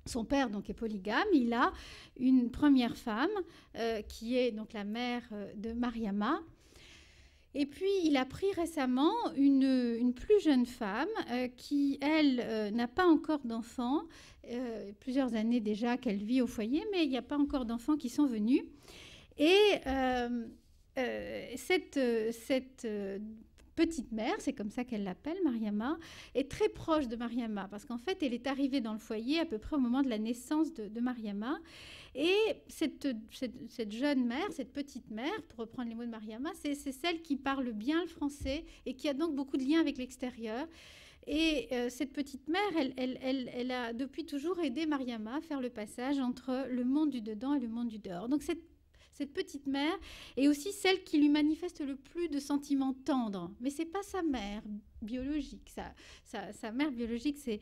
Son père donc est polygame. Il a une première femme qui est donc la mère de Mariama. Et puis, il a pris récemment une plus jeune femme qui, elle, n'a pas encore d'enfants. Plusieurs années déjà qu'elle vit au foyer, mais il n'y a pas encore d'enfants qui sont venus. Et cette petite mère, c'est comme ça qu'elle l'appelle, Mariama, est très proche de Mariama, parce qu'en fait, elle est arrivée dans le foyer à peu près au moment de la naissance de Mariama. Et cette jeune mère, cette petite mère, pour reprendre les mots de Mariama, c'est celle qui parle bien le français et qui a donc beaucoup de liens avec l'extérieur. Et cette petite mère, elle a depuis toujours aidé Mariama à faire le passage entre le monde du dedans et le monde du dehors. Donc cette petite mère est aussi celle qui lui manifeste le plus de sentiments tendres. Mais ce n'est pas sa mère biologique. Sa mère biologique, c'est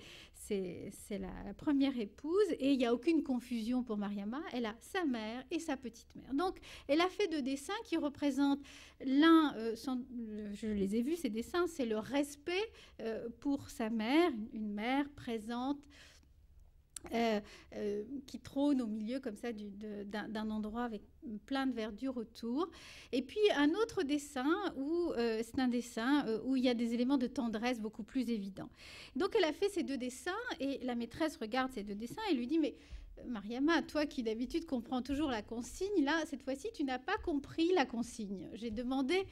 la première épouse. Et il n'y a aucune confusion pour Mariama. Elle a sa mère et sa petite mère. Donc, elle a fait 2 dessins qui représentent l'un, je les ai vus, ces dessins, c'est le respect pour sa mère, une mère présente, qui trône au milieu comme ça d'un endroit avec plein de verdure autour. Et puis un autre dessin où c'est un dessin où il y a des éléments de tendresse beaucoup plus évidents. Donc elle a fait ces 2 dessins et la maîtresse regarde ces 2 dessins et lui dit: mais Mariama, toi qui d'habitude comprends toujours la consigne, là cette fois-ci tu n'as pas compris la consigne. J'ai demandé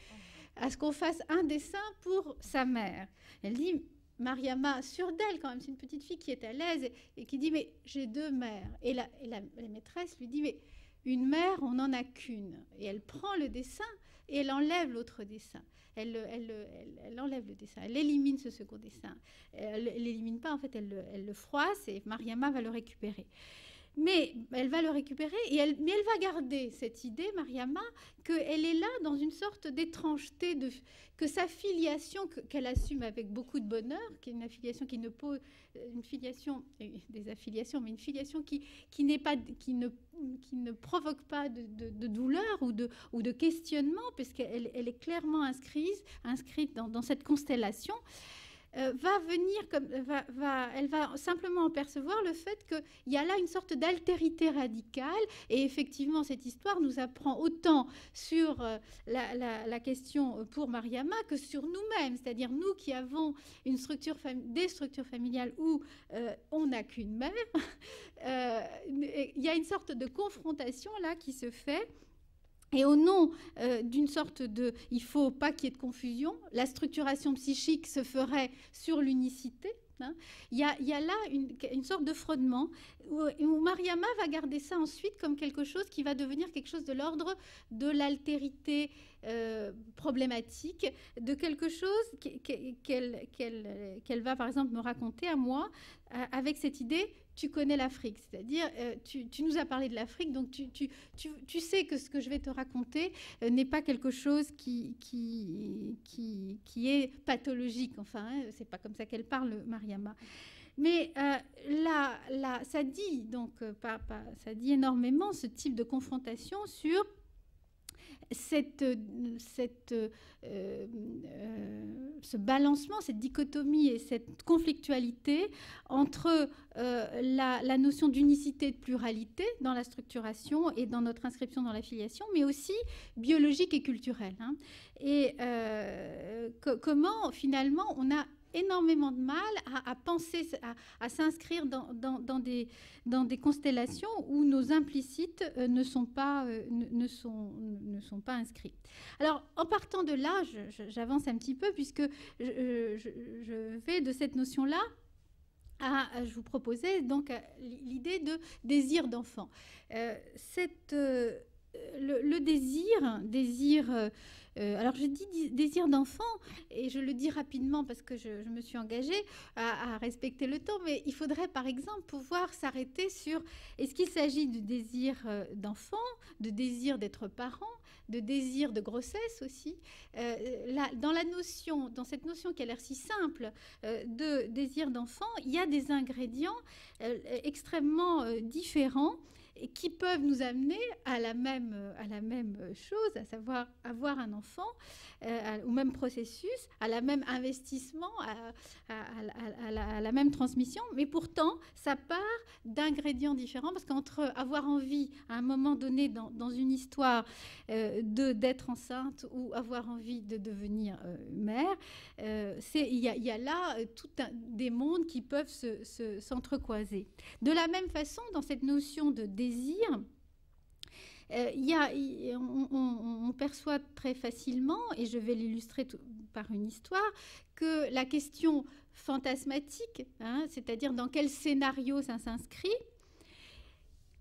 à ce qu'on fasse un dessin pour sa mère. Elle dit: Mariama, sûre d'elle quand même, c'est une petite fille qui est à l'aise et qui dit: mais j'ai 2 mères. Et la maîtresse lui dit: mais une mère, on n'en a qu'une. Et elle prend le dessin et elle enlève l'autre dessin. Elle enlève le dessin, elle élimine ce second dessin. Elle ne l'élimine pas, en fait, elle le froisse et Mariama va le récupérer. Mais elle va le récupérer, mais elle va garder cette idée, Mariama, qu'elle est là dans une sorte d'étrangeté, que sa filiation, qu'elle assume avec beaucoup de bonheur, qui est une affiliation qui ne pose, une filiation, des affiliations, mais une filiation qui ne provoque pas de douleur ou de questionnement, puisqu'elle est clairement inscrite dans cette constellation. Va venir elle va simplement en percevoir le fait qu'il y a là une sorte d'altérité radicale. Et effectivement, cette histoire nous apprend autant sur la question pour Mariama que sur nous-mêmes, c'est-à-dire nous qui avons des structures familiales où on n'a qu'une mère. Il y a une sorte de confrontation là qui se fait. Et au nom d'une sorte de... Il ne faut pas qu'il y ait de confusion. La structuration psychique se ferait sur l'unicité. Hein. Il y a là une sorte de frottement où Mariama va garder ça ensuite comme quelque chose qui va devenir quelque chose de l'ordre de l'altérité problématique, de quelque chose qu'elle va par exemple me raconter à moi avec cette idée: tu connais l'Afrique, c'est-à-dire tu nous as parlé de l'Afrique, donc tu sais que ce que je vais te raconter n'est pas quelque chose qui est pathologique. Enfin, hein, c'est pas comme ça qu'elle parle, Mariama. Mais là, ça dit donc ça dit énormément ce type de confrontation sur ce balancement, cette dichotomie et cette conflictualité entre la notion d'unicité et de pluralité dans la structuration et dans notre inscription dans l'affiliation, mais aussi biologique et culturelle. Hein. Et comment finalement on a énormément de mal à penser, à s'inscrire dans des constellations où nos implicites ne sont pas inscrits. Alors, en partant de là, j'avance un petit peu, puisque je vais de cette notion-là je vous proposais donc l'idée de désir d'enfant. Le désir alors je dis désir d'enfant et je le dis rapidement parce que je me suis engagée à respecter le temps, mais il faudrait par exemple pouvoir s'arrêter sur: est-ce qu'il s'agit de désir d'enfant, de désir d'être parent, de désir de grossesse aussi. Dans cette notion qui a l'air si simple de désir d'enfant, il y a des ingrédients extrêmement différents et qui peuvent nous amener à la même chose, à savoir avoir un enfant, au même processus, à la même investissement, à la même transmission, mais pourtant, ça part d'ingrédients différents, parce qu'entre avoir envie, à un moment donné, dans une histoire, d'être enceinte ou avoir envie de devenir mère, il y a là des mondes qui peuvent s'entrecroiser. De la même façon, dans cette notion de désir, on perçoit très facilement, et je vais l'illustrer par une histoire, que la question fantasmatique, hein, c'est-à-dire dans quel scénario ça s'inscrit,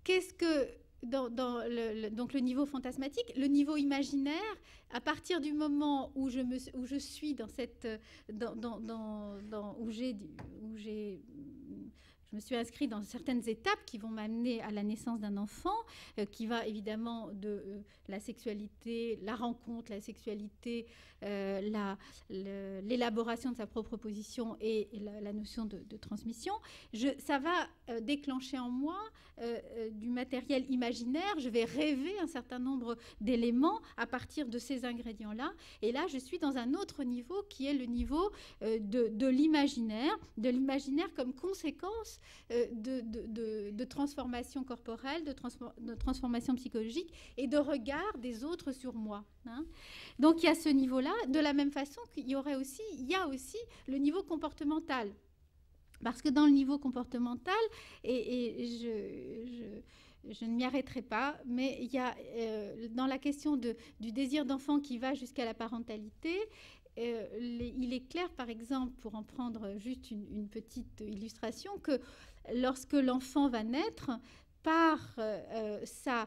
qu'est-ce que donc le niveau fantasmatique, le niveau imaginaire, à partir du moment où je suis dans cette je me suis inscrite dans certaines étapes qui vont m'amener à la naissance d'un enfant, qui va évidemment de la sexualité, la rencontre, la sexualité, l'élaboration de sa propre position et la notion de transmission. Ça va déclencher en moi du matériel imaginaire. Je vais rêver un certain nombre d'éléments à partir de ces ingrédients-là. Et là, je suis dans un autre niveau qui est le niveau de l'imaginaire comme conséquence de transformation corporelle, de transformation psychologique et de regard des autres sur moi. Hein. Donc il y a ce niveau-là, de la même façon qu'il y a aussi le niveau comportemental. Parce que dans le niveau comportemental, je ne m'y arrêterai pas, mais il y a dans la question du désir d'enfant qui va jusqu'à la parentalité, il est clair, par exemple, pour en prendre juste une petite illustration, que lorsque l'enfant va naître, par sa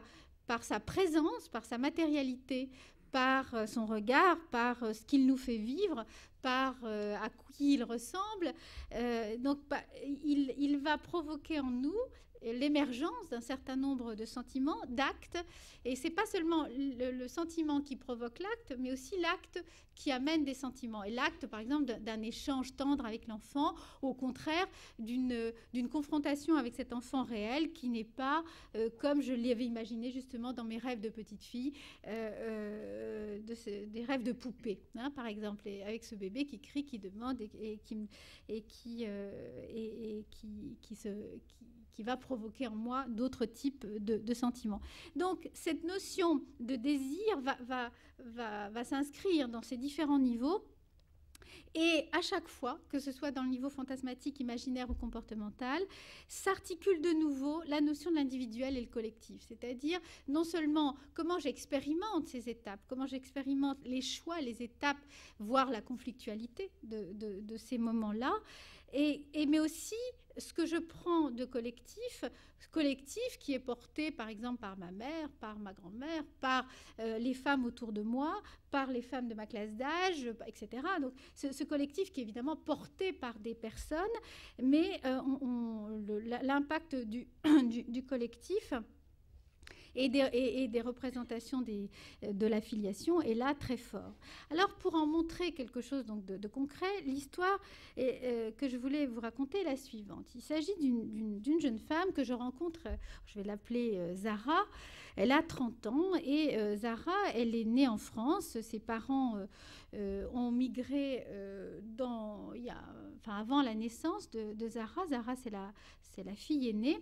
présence, par sa matérialité, par son regard, par ce qu'il nous fait vivre, par à qui il ressemble, il va provoquer en nous l'émergence d'un certain nombre de sentiments, d'actes, et c'est pas seulement le sentiment qui provoque l'acte, mais aussi l'acte qui amène des sentiments. Et l'acte, par exemple, d'un échange tendre avec l'enfant, ou au contraire d'une confrontation avec cet enfant réel qui n'est pas comme je l'avais imaginé justement dans mes rêves de petite fille, des rêves de poupée, hein, par exemple, et avec ce bébé qui crie, qui demande qui va provoquer en moi d'autres types de sentiments. Donc, cette notion de désir va s'inscrire dans ces différents niveaux. Et à chaque fois, que ce soit dans le niveau fantasmatique, imaginaire ou comportemental, s'articule de nouveau la notion de l'individuel et le collectif. C'est-à-dire, non seulement comment j'expérimente ces étapes, comment j'expérimente les choix, les étapes, voire la conflictualité de ces moments-là, mais aussi ce que je prends de collectif qui est porté par exemple par ma mère, par ma grand-mère, par les femmes autour de moi, par les femmes de ma classe d'âge, etc. Donc ce collectif qui est évidemment porté par des personnes, mais l'impact du collectif et des représentations de la filiation est là très fort. Alors, pour en montrer quelque chose donc, de concret, l'histoire que je voulais vous raconter est la suivante. Il s'agit d'une jeune femme que je rencontre, je vais l'appeler Zara. Elle a 30 ans et Zara, elle est née en France. Ses parents ont migré avant la naissance de Zara. Zara, c'est la fille aînée.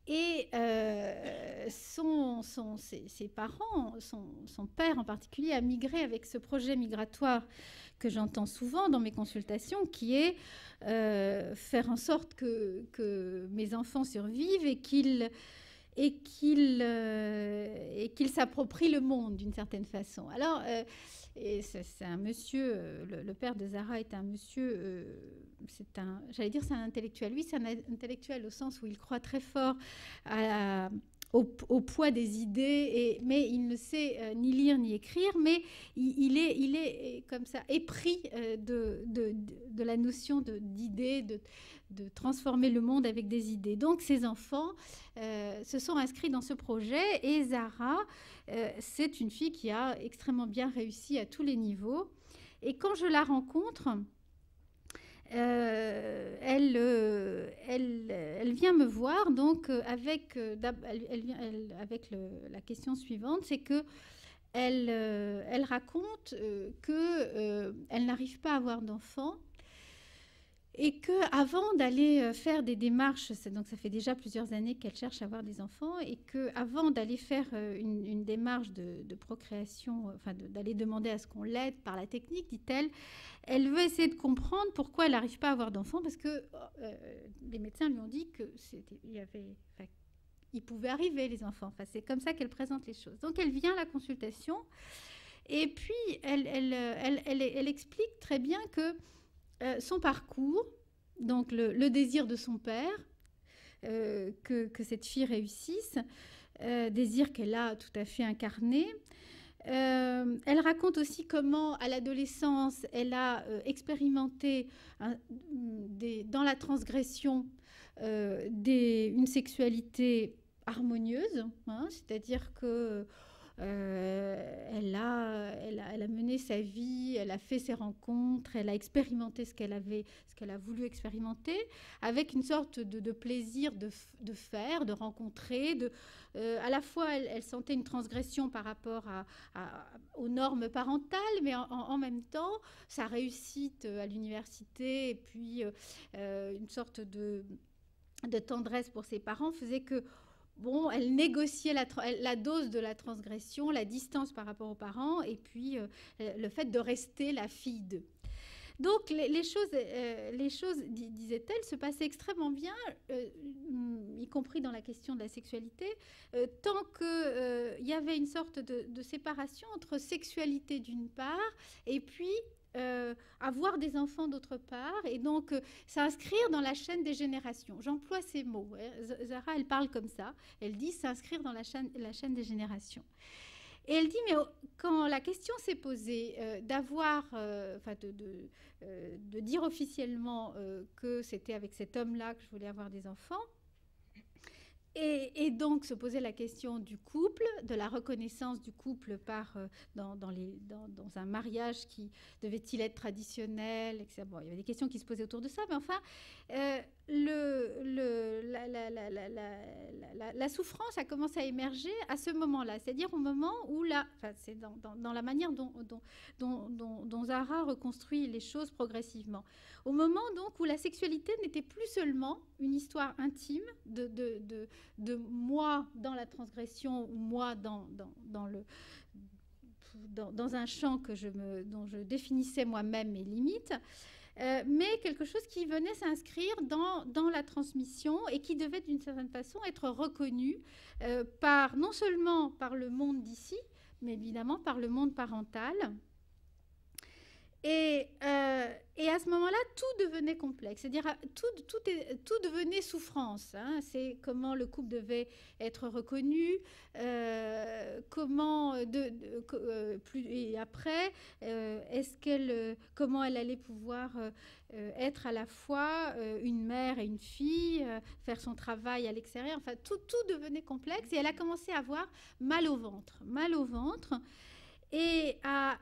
Et ses parents, son père en particulier, a migré avec ce projet migratoire que j'entends souvent dans mes consultations, qui est faire en sorte que mes enfants survivent et qu'ils s'approprient le monde d'une certaine façon. Alors, c'est un monsieur, le père de Zara est un monsieur, c'est un intellectuel. Lui, c'est un intellectuel au sens où il croit très fort au poids des idées, mais il ne sait ni lire ni écrire, mais il est comme ça épris de la notion d'idées, de transformer le monde avec des idées. Donc ses enfants se sont inscrits dans ce projet, et Zara, c'est une fille qui a extrêmement bien réussi à tous les niveaux. Et quand je la rencontre, elle vient me voir donc avec la question suivante, c'est que elle raconte qu'elle n'arrive pas à avoir d'enfant et qu'avant d'aller faire des démarches, donc ça fait déjà plusieurs années qu'elle cherche à avoir des enfants, et qu'avant d'aller faire une démarche de procréation, enfin d'aller demander à ce qu'on l'aide par la technique, dit-elle, elle veut essayer de comprendre pourquoi elle n'arrive pas à avoir d'enfants, parce que les médecins lui ont dit il pouvait arriver les enfants. Enfin, c'est comme ça qu'elle présente les choses. Donc elle vient à la consultation, et puis elle explique très bien que son parcours, donc le désir de son père, que cette fille réussisse, désir qu'elle a tout à fait incarné. Elle raconte aussi comment, à l'adolescence, elle a expérimenté dans la transgression une sexualité harmonieuse, hein, c'est-à-dire que elle a mené sa vie, elle a fait ses rencontres, elle a expérimenté ce qu'elle a voulu expérimenter, avec une sorte de plaisir de faire, de rencontrer. À la fois, elle sentait une transgression par rapport aux normes parentales, mais en même temps, sa réussite à l'université et puis une sorte de tendresse pour ses parents faisait que bon, elle négociait la dose de la transgression, la distance par rapport aux parents, et puis le fait de rester la fille d'eux. Donc les choses, disait-elle, se passaient extrêmement bien, y compris dans la question de la sexualité, tant qu'il y avait une sorte de séparation entre sexualité d'une part, et puis avoir des enfants d'autre part, et donc s'inscrire dans la chaîne des générations. J'emploie ces mots. Zara, elle parle comme ça. Elle dit s'inscrire dans la chaîne des générations. Et elle dit, mais quand la question s'est posée de dire officiellement que c'était avec cet homme-là que je voulais avoir des enfants, et donc se poser la question du couple, de la reconnaissance du couple dans un mariage qui devait-il être traditionnel, etc. Bon, il y avait des questions qui se posaient autour de ça, mais enfin, la souffrance a commencé à émerger à ce moment-là, c'est-à-dire au moment où c'est dans la manière dont Zara reconstruit les choses progressivement. Au moment donc où la sexualité n'était plus seulement une histoire intime de moi dans la transgression, ou moi dans un champ dont je définissais moi-même mes limites, mais quelque chose qui venait s'inscrire dans la transmission et qui devait d'une certaine façon être reconnu non seulement par le monde d'ici, mais évidemment par le monde parental. Et à ce moment-là, tout devenait complexe, c'est-à-dire tout devenait souffrance. Hein. C'est comment le couple devait être reconnu, et après, comment elle allait pouvoir être à la fois une mère et une fille, faire son travail à l'extérieur. Enfin, tout devenait complexe, et elle a commencé à avoir mal au ventre, et à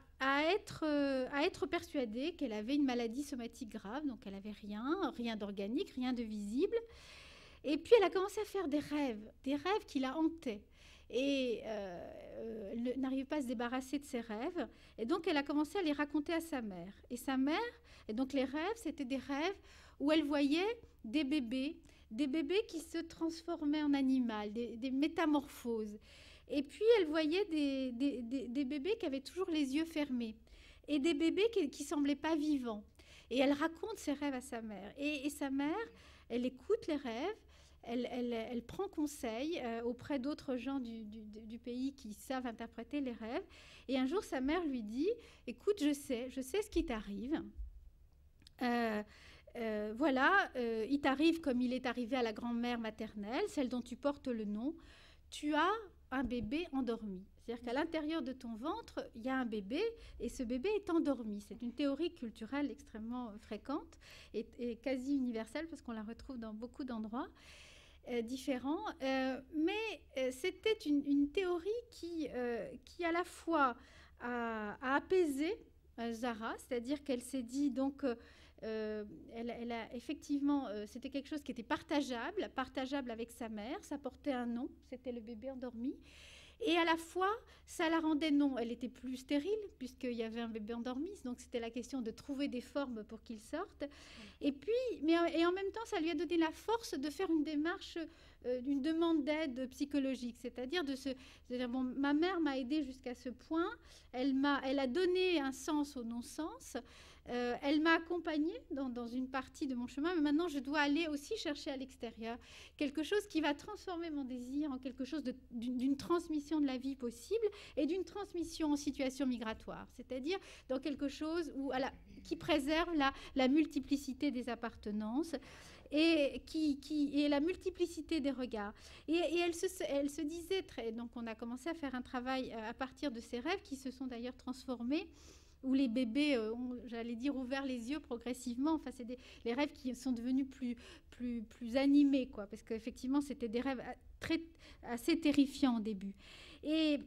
être persuadée qu'elle avait une maladie somatique grave, donc elle n'avait rien d'organique, rien de visible. Et puis elle a commencé à faire des rêves qui la hantaient. Et elle n'arrivait pas à se débarrasser de ses rêves. Et donc elle a commencé à les raconter à sa mère. Et donc les rêves, c'était des rêves où elle voyait des bébés qui se transformaient en animal, des métamorphoses. Et puis, elle voyait des bébés qui avaient toujours les yeux fermés et des bébés qui ne semblaient pas vivants. Et elle raconte ses rêves à sa mère. Et sa mère, elle écoute les rêves, elle prend conseil auprès d'autres gens du pays qui savent interpréter les rêves. Et un jour, sa mère lui dit, « Écoute, je sais ce qui t'arrive. Il t'arrive comme il est arrivé à la grand-mère maternelle, celle dont tu portes le nom. Tu as un bébé endormi. C'est-à-dire qu'à l'intérieur de ton ventre, il y a un bébé, et ce bébé est endormi. C'est une théorie culturelle extrêmement fréquente et quasi universelle, parce qu'on la retrouve dans beaucoup d'endroits différents. Mais c'était une théorie qui à la fois a apaisé Zara, c'est-à-dire qu'elle s'est dit, donc, elle a effectivement, c'était quelque chose qui était partageable avec sa mère. Ça portait un nom, c'était le bébé endormi. Et à la fois, ça la rendait non, elle était plus stérile puisqu'il y avait un bébé endormi, donc c'était la question de trouver des formes pour qu'il sorte. Et puis, et en même temps, ça lui a donné la force de faire une démarche, une demande d'aide psychologique, c'est-à-dire de dire bon, ma mère m'a aidée jusqu'à ce point, elle a donné un sens au non-sens. Elle m'a accompagnée dans une partie de mon chemin, mais maintenant je dois aller aussi chercher à l'extérieur quelque chose qui va transformer mon désir en quelque chose d'une transmission de la vie possible et d'une transmission en situation migratoire, c'est-à-dire dans quelque chose qui préserve la multiplicité des appartenances et la multiplicité des regards. Et elle se disait donc on a commencé à faire un travail à partir de ces rêves qui se sont d'ailleurs transformés, où les bébés ont, j'allais dire, ouvert les yeux progressivement. Enfin, c'est les rêves qui sont devenus plus animés, quoi, parce qu'effectivement, c'était des rêves assez terrifiants au début. Et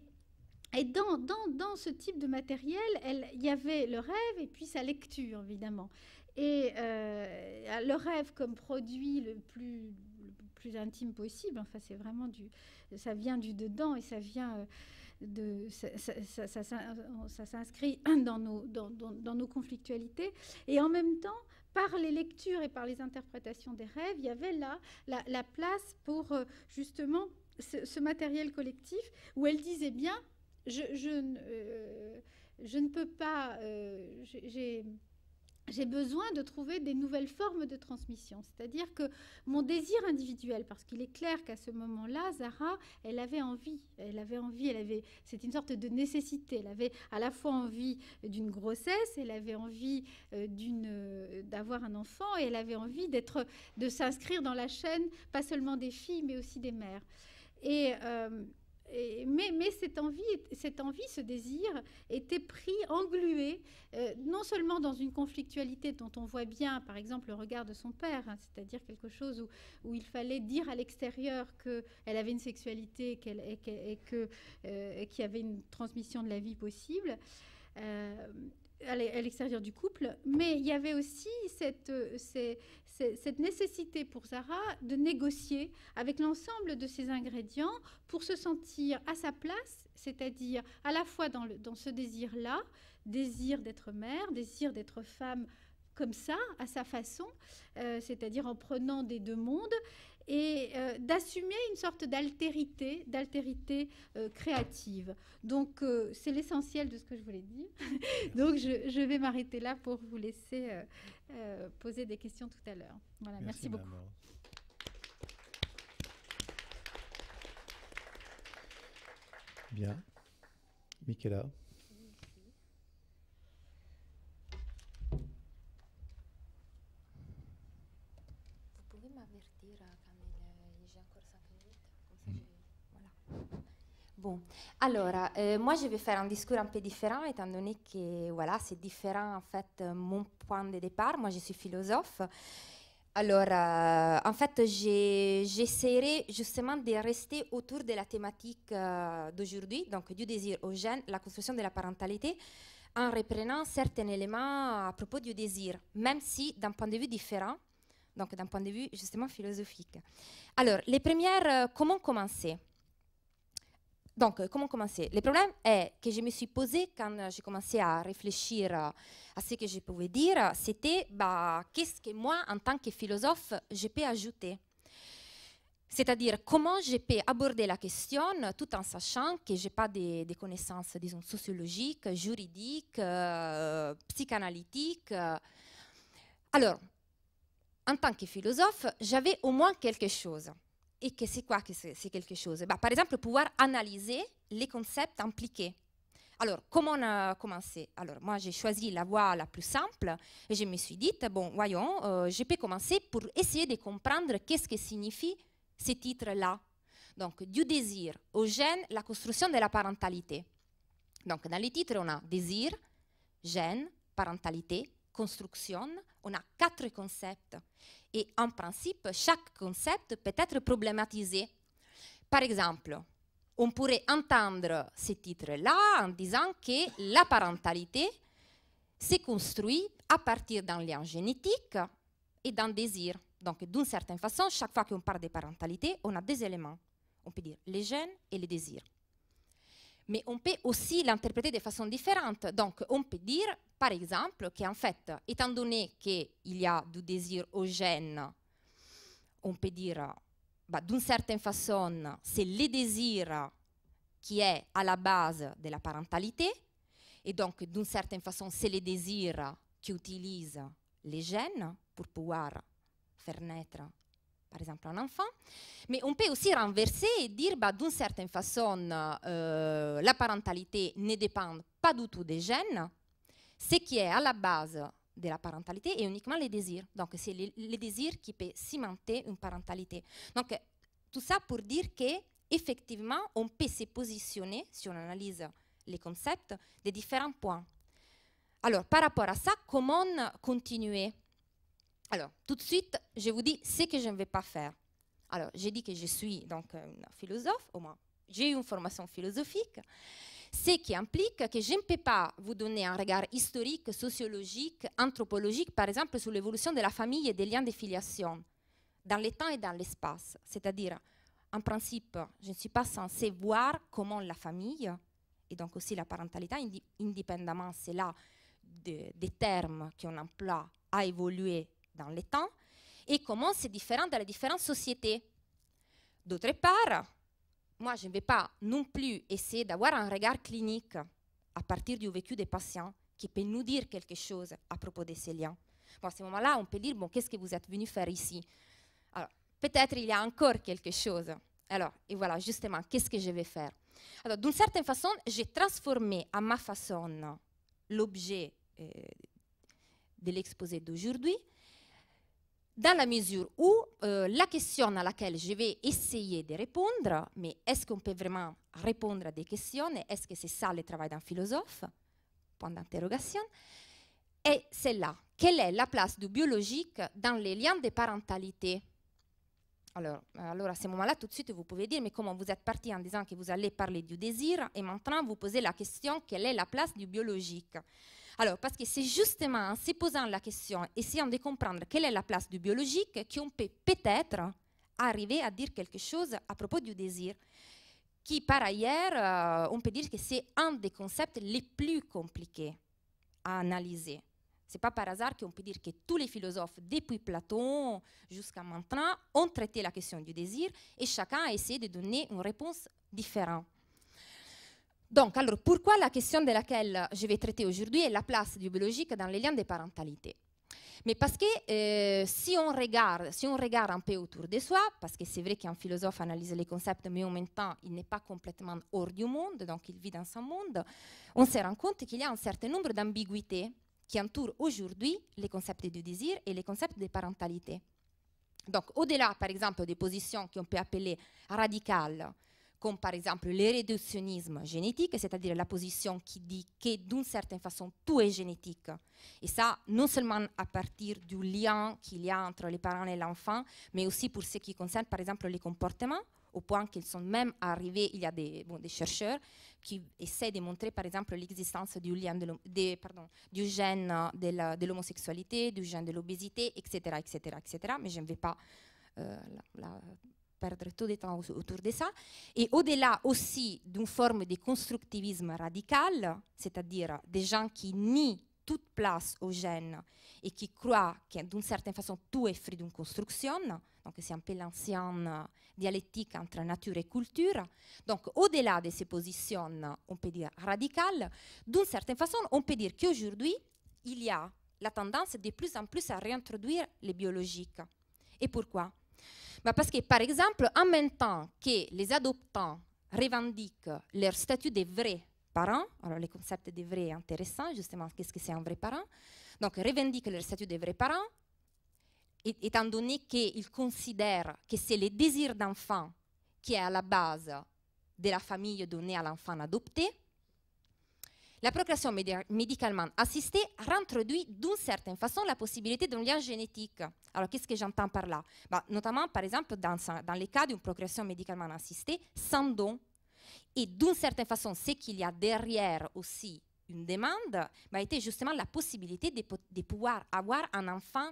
dans ce type de matériel, il y avait le rêve et puis sa lecture, évidemment. Et le rêve comme produit le plus intime possible, enfin, c'est vraiment ça vient du dedans et ça vient... ça s'inscrit dans nos conflictualités. Et en même temps, par les lectures et par les interprétations des rêves, il y avait là la place pour justement ce matériel collectif où elle disait bien, je ne peux pas... j'ai besoin de trouver des nouvelles formes de transmission. C'est-à-dire que mon désir individuel, parce qu'il est clair qu'à ce moment-là, Zara, elle avait envie, c'était une sorte de nécessité. Elle avait à la fois envie d'une grossesse, elle avait envie d'avoir un enfant, et elle avait envie de s'inscrire dans la chaîne, pas seulement des filles, mais aussi des mères. Mais cette envie, ce désir était englué, non seulement dans une conflictualité dont on voit bien, par exemple, le regard de son père, hein, c'est-à-dire quelque chose où il fallait dire à l'extérieur qu'elle avait une sexualité et qu'il y avait une transmission de la vie possible, à l'extérieur du couple, mais il y avait aussi cette nécessité pour Zara de négocier avec l'ensemble de ces ingrédients pour se sentir à sa place, c'est-à-dire à la fois dans ce désir-là, désir d'être mère, désir d'être femme comme ça, à sa façon, c'est-à-dire en prenant des deux mondes, et d'assumer une sorte d'altérité créative. Donc, c'est l'essentiel de ce que je voulais dire. Donc, je vais m'arrêter là pour vous laisser poser des questions tout à l'heure. Voilà, merci beaucoup. Bien. Michaela. Bon, alors, moi je vais faire un discours un peu différent, étant donné que voilà, c'est différent en fait mon point de départ. Moi je suis philosophe. Alors, en fait, j'essaierai justement de rester autour de la thématique d'aujourd'hui, donc du désir au gène, la construction de la parentalité, en reprenant certains éléments à propos du désir, même si d'un point de vue différent, donc d'un point de vue justement philosophique. Alors, les premières, comment commencer ? Donc, comment commencer ? Le problème est que je me suis posé quand j'ai commencé à réfléchir à ce que je pouvais dire, c'était qu'est-ce que moi, en tant que philosophe, je peux ajouter ? C'est-à-dire comment je peux aborder la question tout en sachant que je n'ai pas des connaissances, disons, sociologiques, juridiques, psychanalytiques. Alors, en tant que philosophe, j'avais au moins quelque chose. Et que c'est quoi que c'est quelque chose ? Par exemple, pouvoir analyser les concepts impliqués. Alors, comment on a commencé ? Alors, moi, j'ai choisi la voie la plus simple et je me suis dit, bon, voyons, je peux commencer pour essayer de comprendre qu'est-ce que signifie ces titres-là. Donc, du désir au gène, la construction de la parentalité. Donc, dans les titres, on a désir, gène, parentalité, construction. On a 4 concepts. Et en principe, chaque concept peut être problématisé. Par exemple, on pourrait entendre ce titre-là en disant que la parentalité se construit à partir d'un lien génétique et d'un désir. Donc, d'une certaine façon, chaque fois qu'on parle de parentalité, on a deux éléments. On peut dire les gènes et les désirs. Mais on peut aussi l'interpréter de façon différente. Donc, on peut dire, par exemple, qu'en fait, étant donné qu'il y a du désir au gène, on peut dire, d'une certaine façon, c'est le désir qui est à la base de la parentalité. Et donc, d'une certaine façon, c'est le désir qui utilise les gènes pour pouvoir faire naître, par exemple, un enfant. Mais on peut aussi renverser et dire, d'une certaine façon, la parentalité ne dépend pas du tout des gènes. Ce qui est à la base de la parentalité est uniquement les désirs. Donc, c'est les désirs qui peuvent cimenter une parentalité. Donc, tout ça pour dire qu'effectivement, on peut se positionner, si on analyse les concepts, de différents points. Alors, par rapport à ça, comment continuer? Alors, tout de suite, je vous dis ce que je ne vais pas faire. Alors, j'ai dit que je suis donc une philosophe, au moins j'ai eu une formation philosophique, ce qui implique que je ne peux pas vous donner un regard historique, sociologique, anthropologique, par exemple, sur l'évolution de la famille et des liens de filiation, dans le temps et dans l'espace. C'est-à-dire, en principe, je ne suis pas censée voir comment la famille, et donc aussi la parentalité, indépendamment, c'est là des termes qu'on emploie, a évolué dans le temps, et comment c'est différent dans les différentes sociétés. D'autre part, moi, je ne vais pas non plus essayer d'avoir un regard clinique à partir du vécu des patients qui peut nous dire quelque chose à propos de ces liens. Bon, à ce moment-là, on peut dire, bon, qu'est-ce que vous êtes venu faire ici? Alors, peut-être il y a encore quelque chose. Alors, et voilà, justement, qu'est-ce que je vais faire? Alors, d'une certaine façon, j'ai transformé à ma façon l'objet de l'exposé d'aujourd'hui, dans la mesure où la question à laquelle je vais essayer de répondre, mais est-ce qu'on peut vraiment répondre à des questions? Est-ce que c'est ça le travail d'un philosophe? Point d'interrogation. Et celle-là, quelle est la place du biologique dans les liens de parentalité? Alors, à ce moment-là, tout de suite, vous pouvez dire, mais comment vous êtes parti en disant que vous allez parler du désir, et maintenant vous posez la question, quelle est la place du biologique? Alors, parce que c'est justement en se posant la question, essayant de comprendre quelle est la place du biologique, qu'on peut peut-être arriver à dire quelque chose à propos du désir, qui par ailleurs, on peut dire que c'est un des concepts les plus compliqués à analyser. Ce n'est pas par hasard qu'on peut dire que tous les philosophes, depuis Platon jusqu'à maintenant, ont traité la question du désir et chacun a essayé de donner une réponse différente. Donc, alors, pourquoi la question de laquelle je vais traiter aujourd'hui est la place du biologique dans les liens de parentalité? Mais parce que si on regarde un peu autour de soi, parce que c'est vrai qu'un philosophe analyse les concepts, mais en même temps, il n'est pas complètement hors du monde, donc il vit dans son monde, on se rend compte qu'il y a un certain nombre d'ambiguïtés qui entourent aujourd'hui les concepts du désir et les concepts de parentalité. Donc, au-delà, par exemple, des positions qu'on peut appeler radicales, comme par exemple le réductionnisme génétique, c'est-à-dire la position qui dit que d'une certaine façon tout est génétique. Et ça, non seulement à partir du lien qu'il y a entre les parents et l'enfant, mais aussi pour ce qui concerne par exemple les comportements, au point qu'ils sont même arrivés, il y a des chercheurs qui essaient de montrer par exemple l'existence du gène de l'homosexualité, du gène de l'obésité, etc., etc., etc. Mais je ne vais pas perdre tout le temps autour de ça. Et au-delà aussi d'une forme de constructivisme radical, c'est-à-dire des gens qui nient toute place au gène et qui croient que d'une certaine façon tout est fruit d'une construction, donc c'est un peu l'ancienne dialectique entre nature et culture. Donc au-delà de ces positions, on peut dire radicales, d'une certaine façon, on peut dire qu'aujourd'hui, il y a la tendance de plus en plus à réintroduire les biologiques. Et pourquoi? Parce que, par exemple, en même temps que les adoptants revendiquent leur statut de vrais parents, alors le concept de vrai est intéressant, justement, qu'est-ce que c'est un vrai parent? Donc, revendiquent leur statut de vrais parents, étant donné qu'ils considèrent que c'est le désir d'enfant qui est à la base de la famille donnée à l'enfant adopté. La procréation médicalement assistée réintroduit d'une certaine façon la possibilité d'un lien génétique. Alors, qu'est-ce que j'entends par là? Notamment, par exemple, dans les cas d'une procréation médicalement assistée, sans don. Et d'une certaine façon, ce qu'il y a derrière aussi une demande, était justement la possibilité de pouvoir avoir un enfant.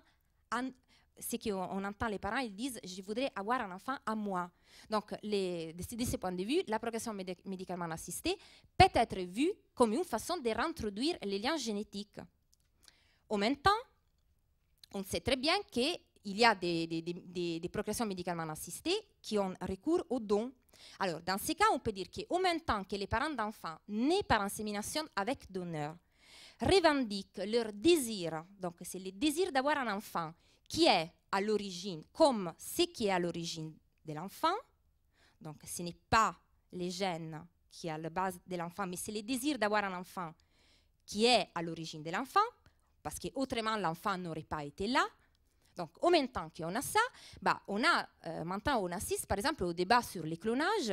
C'est qu'on entend les parents, ils disent « je voudrais avoir un enfant à moi ». Donc, de ce point de vue, la procréation médicalement assistée peut être vue comme une façon de réintroduire les liens génétiques. En même temps, on sait très bien qu'il y a des procréations médicalement assistées qui ont recours aux dons. Alors, dans ces cas, on peut dire qu'en même temps que les parents d'enfants nés par insémination avec donneur revendiquent leur désir, donc c'est le désir d'avoir un enfant qui est à l'origine, comme ce qui est à l'origine de l'enfant, donc ce n'est pas les gènes qui est à la base de l'enfant, mais c'est le désir d'avoir un enfant qui est à l'origine de l'enfant, parce qu'autrement l'enfant n'aurait pas été là. Donc, en même temps qu'on a ça, maintenant on assiste par exemple au débat sur le clonage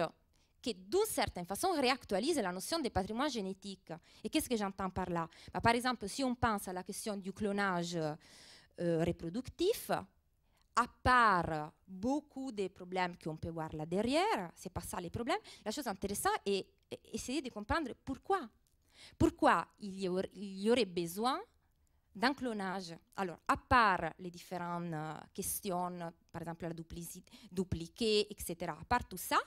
qui, d'une certaine façon, réactualise la notion de patrimoine génétique. Et qu'est-ce que j'entends par là? Par exemple, si on pense à la question du clonage reproductif, à part beaucoup des problèmes qu'on peut voir là derrière, c'est pas ça les problèmes, la chose intéressante est essayer de comprendre pourquoi. Pourquoi il y aurait besoin d'un clonage. Alors, à part les différentes questions, par exemple la dupliquée, etc., à part tout ça,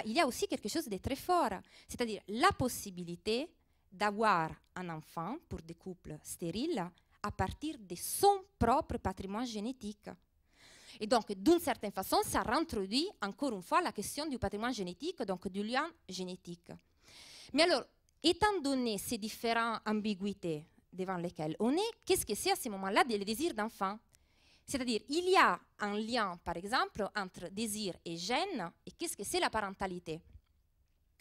il y a aussi quelque chose de très fort, c'est-à-dire la possibilité d'avoir un enfant pour des couples stériles à partir de son propre patrimoine génétique. Et donc, d'une certaine façon, ça réintroduit encore une fois la question du patrimoine génétique, donc du lien génétique. Mais alors, étant donné ces différentes ambiguïtés devant lesquelles on est, qu'est-ce que c'est à ce moment-là le désir d'enfant? C'est-à-dire, il y a un lien, par exemple, entre désir et gène, et qu'est-ce que c'est la parentalité?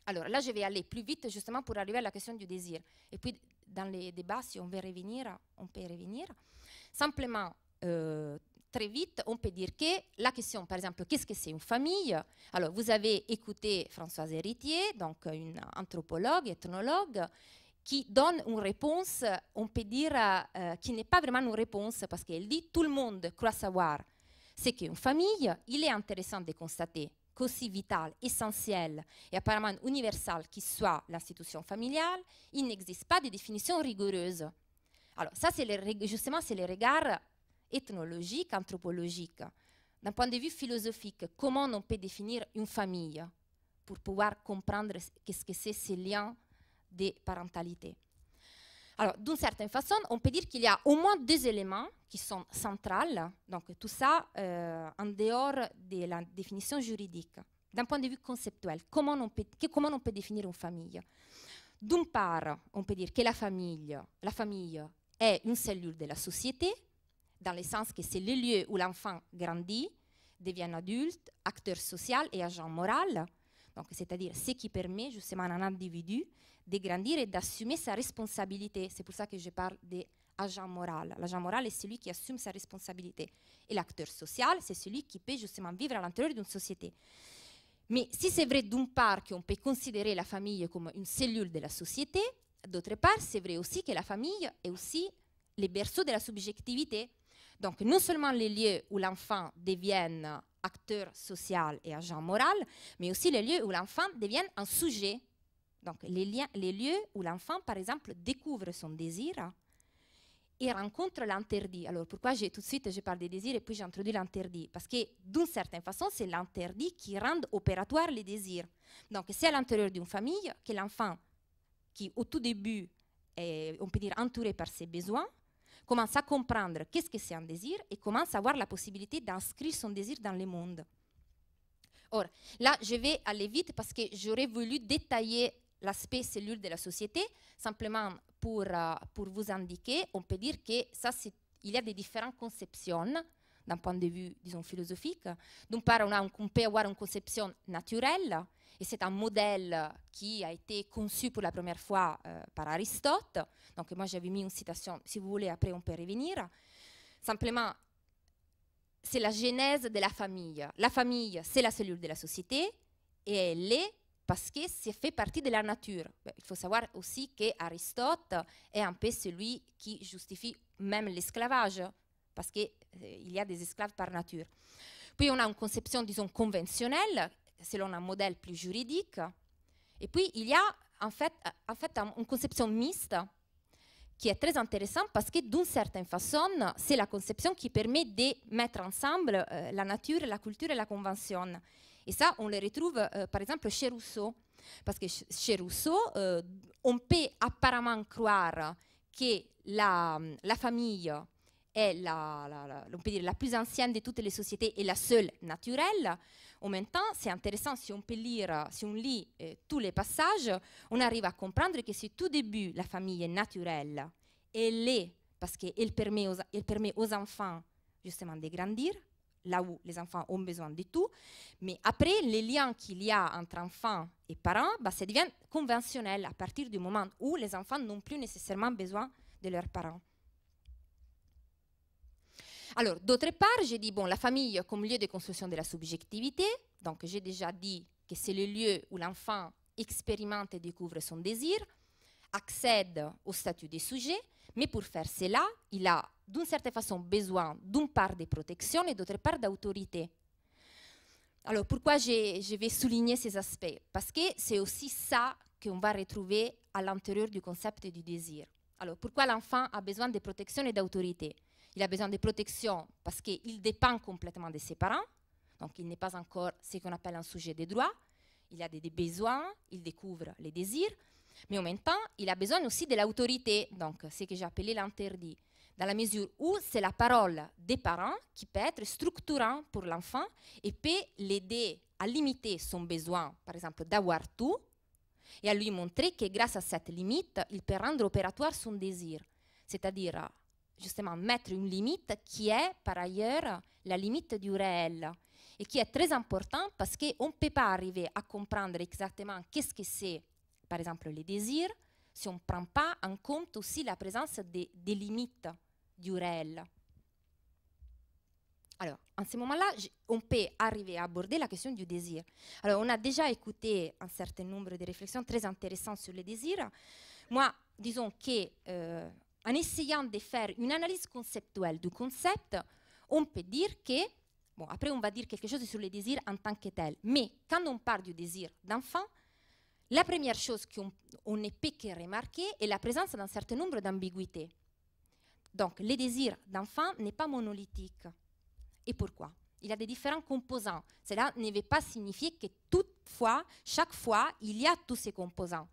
Alors là, je vais aller plus vite justement pour arriver à la question du désir. Et puis, dans les débats, si on veut revenir, on peut revenir. Simplement, très vite, on peut dire que la question, par exemple, qu'est-ce que c'est une famille? Alors, vous avez écouté Françoise Héritier, donc une anthropologue, ethnologue, qui donne une réponse, on peut dire, qui n'est pas vraiment une réponse, parce qu'elle dit tout le monde croit savoir ce qu'est une famille. Il est intéressant de constater qu'aussi vital, essentiel et apparemment universel qui soit l'institution familiale, il n'existe pas de définition rigoureuse. Alors ça, justement, c'est le regard ethnologique, anthropologique. D'un point de vue philosophique, comment on peut définir une famille pour pouvoir comprendre qu'est-ce que c'est ces liens de parentalité? Alors, d'une certaine façon, on peut dire qu'il y a au moins deux éléments qui sont centraux, donc tout ça en dehors de la définition juridique. D'un point de vue conceptuel, comment on peut définir une famille? D'une part, on peut dire que la famille est une cellule de la société, dans le sens que c'est le lieu où l'enfant grandit, devient adulte, acteur social et agent moral, donc c'est-à-dire ce qui permet justement à un individu de grandir et d'assumer sa responsabilité. C'est pour ça que je parle d'agent moral. L'agent moral est celui qui assume sa responsabilité. Et l'acteur social, c'est celui qui peut justement vivre à l'intérieur d'une société. Mais si c'est vrai d'une part qu'on peut considérer la famille comme une cellule de la société, d'autre part, c'est vrai aussi que la famille est aussi le berceau de la subjectivité. Donc non seulement les lieux où l'enfant devient acteur social et agent moral, mais aussi les lieux où l'enfant devient un sujet. Donc, les lieux où l'enfant, par exemple, découvre son désir et rencontre l'interdit. Alors, pourquoi tout de suite je parle des désirs et puis j'introduis l'interdit? Parce que, d'une certaine façon, c'est l'interdit qui rend opératoire les désirs. Donc, c'est à l'intérieur d'une famille que l'enfant, qui au tout début est, on peut dire, entouré par ses besoins, commence à comprendre qu'est-ce que c'est un désir et commence à avoir la possibilité d'inscrire son désir dans le monde. Or, là, je vais aller vite parce que j'aurais voulu détailler l'aspect cellule de la société, simplement pour vous indiquer, on peut dire que ça, il y a des différentes conceptions d'un point de vue, disons, philosophique. D'une part, on peut avoir une conception naturelle, et c'est un modèle qui a été conçu pour la première fois par Aristote. Donc, moi, j'avais mis une citation, si vous voulez, après on peut revenir. Simplement, c'est la genèse de la famille. La famille, c'est la cellule de la société, et elle est parce que ça fait partie de la nature. Il faut savoir aussi qu'Aristote est un peu celui qui justifie même l'esclavage, parce qu'il y a des esclaves par nature. Puis on a une conception, disons, conventionnelle, selon un modèle plus juridique. Et puis il y a en fait une conception mixte, qui est très intéressant parce que d'une certaine façon, c'est la conception qui permet de mettre ensemble la nature, la culture et la convention. Et ça, on le retrouve par exemple chez Rousseau. Parce que chez Rousseau, on peut apparemment croire que la famille est on peut dire, la plus ancienne de toutes les sociétés et la seule naturelle. En même temps, c'est intéressant, si on lit tous les passages, on arrive à comprendre que si tout début, la famille est naturelle, elle est parce qu'elle permet aux enfants justement de grandir, là où les enfants ont besoin de tout. Mais après, les liens qu'il y a entre enfants et parents, ça devient conventionnel à partir du moment où les enfants n'ont plus nécessairement besoin de leurs parents. Alors, d'autre part, j'ai dit, la famille comme lieu de construction de la subjectivité. Donc, j'ai déjà dit que c'est le lieu où l'enfant expérimente et découvre son désir, accède au statut des sujets, mais pour faire cela, il a d'une certaine façon besoin d'une part de protection et d'autre part d'autorité. Alors, pourquoi je vais souligner ces aspects? Parce que c'est aussi ça qu'on va retrouver à l'intérieur du concept du désir. Alors, pourquoi l'enfant a besoin de protection et d'autorité? Il a besoin de protection parce qu'il dépend complètement de ses parents, donc il n'est pas encore ce qu'on appelle un sujet de droit. Il a des besoins, il découvre les désirs, mais en même temps, il a besoin aussi de l'autorité, donc ce que j'ai appelé l'interdit, dans la mesure où c'est la parole des parents qui peut être structurant pour l'enfant et peut l'aider à limiter son besoin, par exemple, d'avoir tout, et à lui montrer que grâce à cette limite, il peut rendre opératoire son désir, c'est-à-dire justement mettre une limite qui est par ailleurs la limite du réel et qui est très important parce qu'on ne peut pas arriver à comprendre exactement qu'est-ce que c'est, par exemple, les désirs, si on ne prend pas en compte aussi la présence des limites du réel. Alors, en ce moment-là, on peut arriver à aborder la question du désir. Alors, on a déjà écouté un certain nombre de réflexions très intéressantes sur le désir. Moi, disons que en essayant de faire une analyse conceptuelle du concept, on peut dire que, après on va dire quelque chose sur le désir en tant que tel, mais quand on parle du désir d'enfant, la première chose qu'on ne peut que remarquer est la présence d'un certain nombre d'ambiguïtés. Donc, le désir d'enfant n'est pas monolithique. Et pourquoi? Il y a des différents composants. Cela ne veut pas signifier que chaque fois, il y a tous ces composants.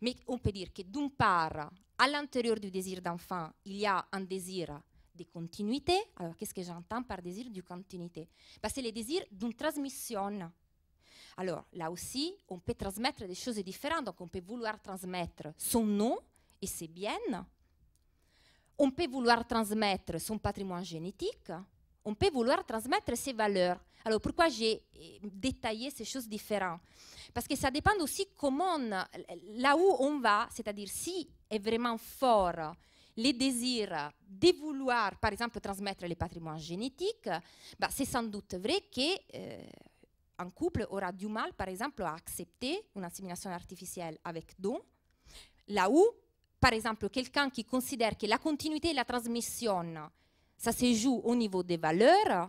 Mais on peut dire que d'une part, à l'intérieur du désir d'enfant, il y a un désir de continuité. Alors, qu'est-ce que j'entends par désir de continuité? C'est le désir d'une transmission. Alors, là aussi, on peut transmettre des choses différentes. Donc, on peut vouloir transmettre son nom et ses biens. On peut vouloir transmettre son patrimoine génétique. On peut vouloir transmettre ses valeurs. Alors, pourquoi j'ai détaillé ces choses différentes? Parce que ça dépend aussi comment, là où on va, c'est-à-dire si est vraiment fort les désirs de vouloir, par exemple, transmettre les patrimoines génétiques, c'est sans doute vrai qu'un couple aura du mal, par exemple, à accepter une insémination artificielle avec don, là où, par exemple, quelqu'un qui considère que la continuité et la transmission, ça se joue au niveau des valeurs,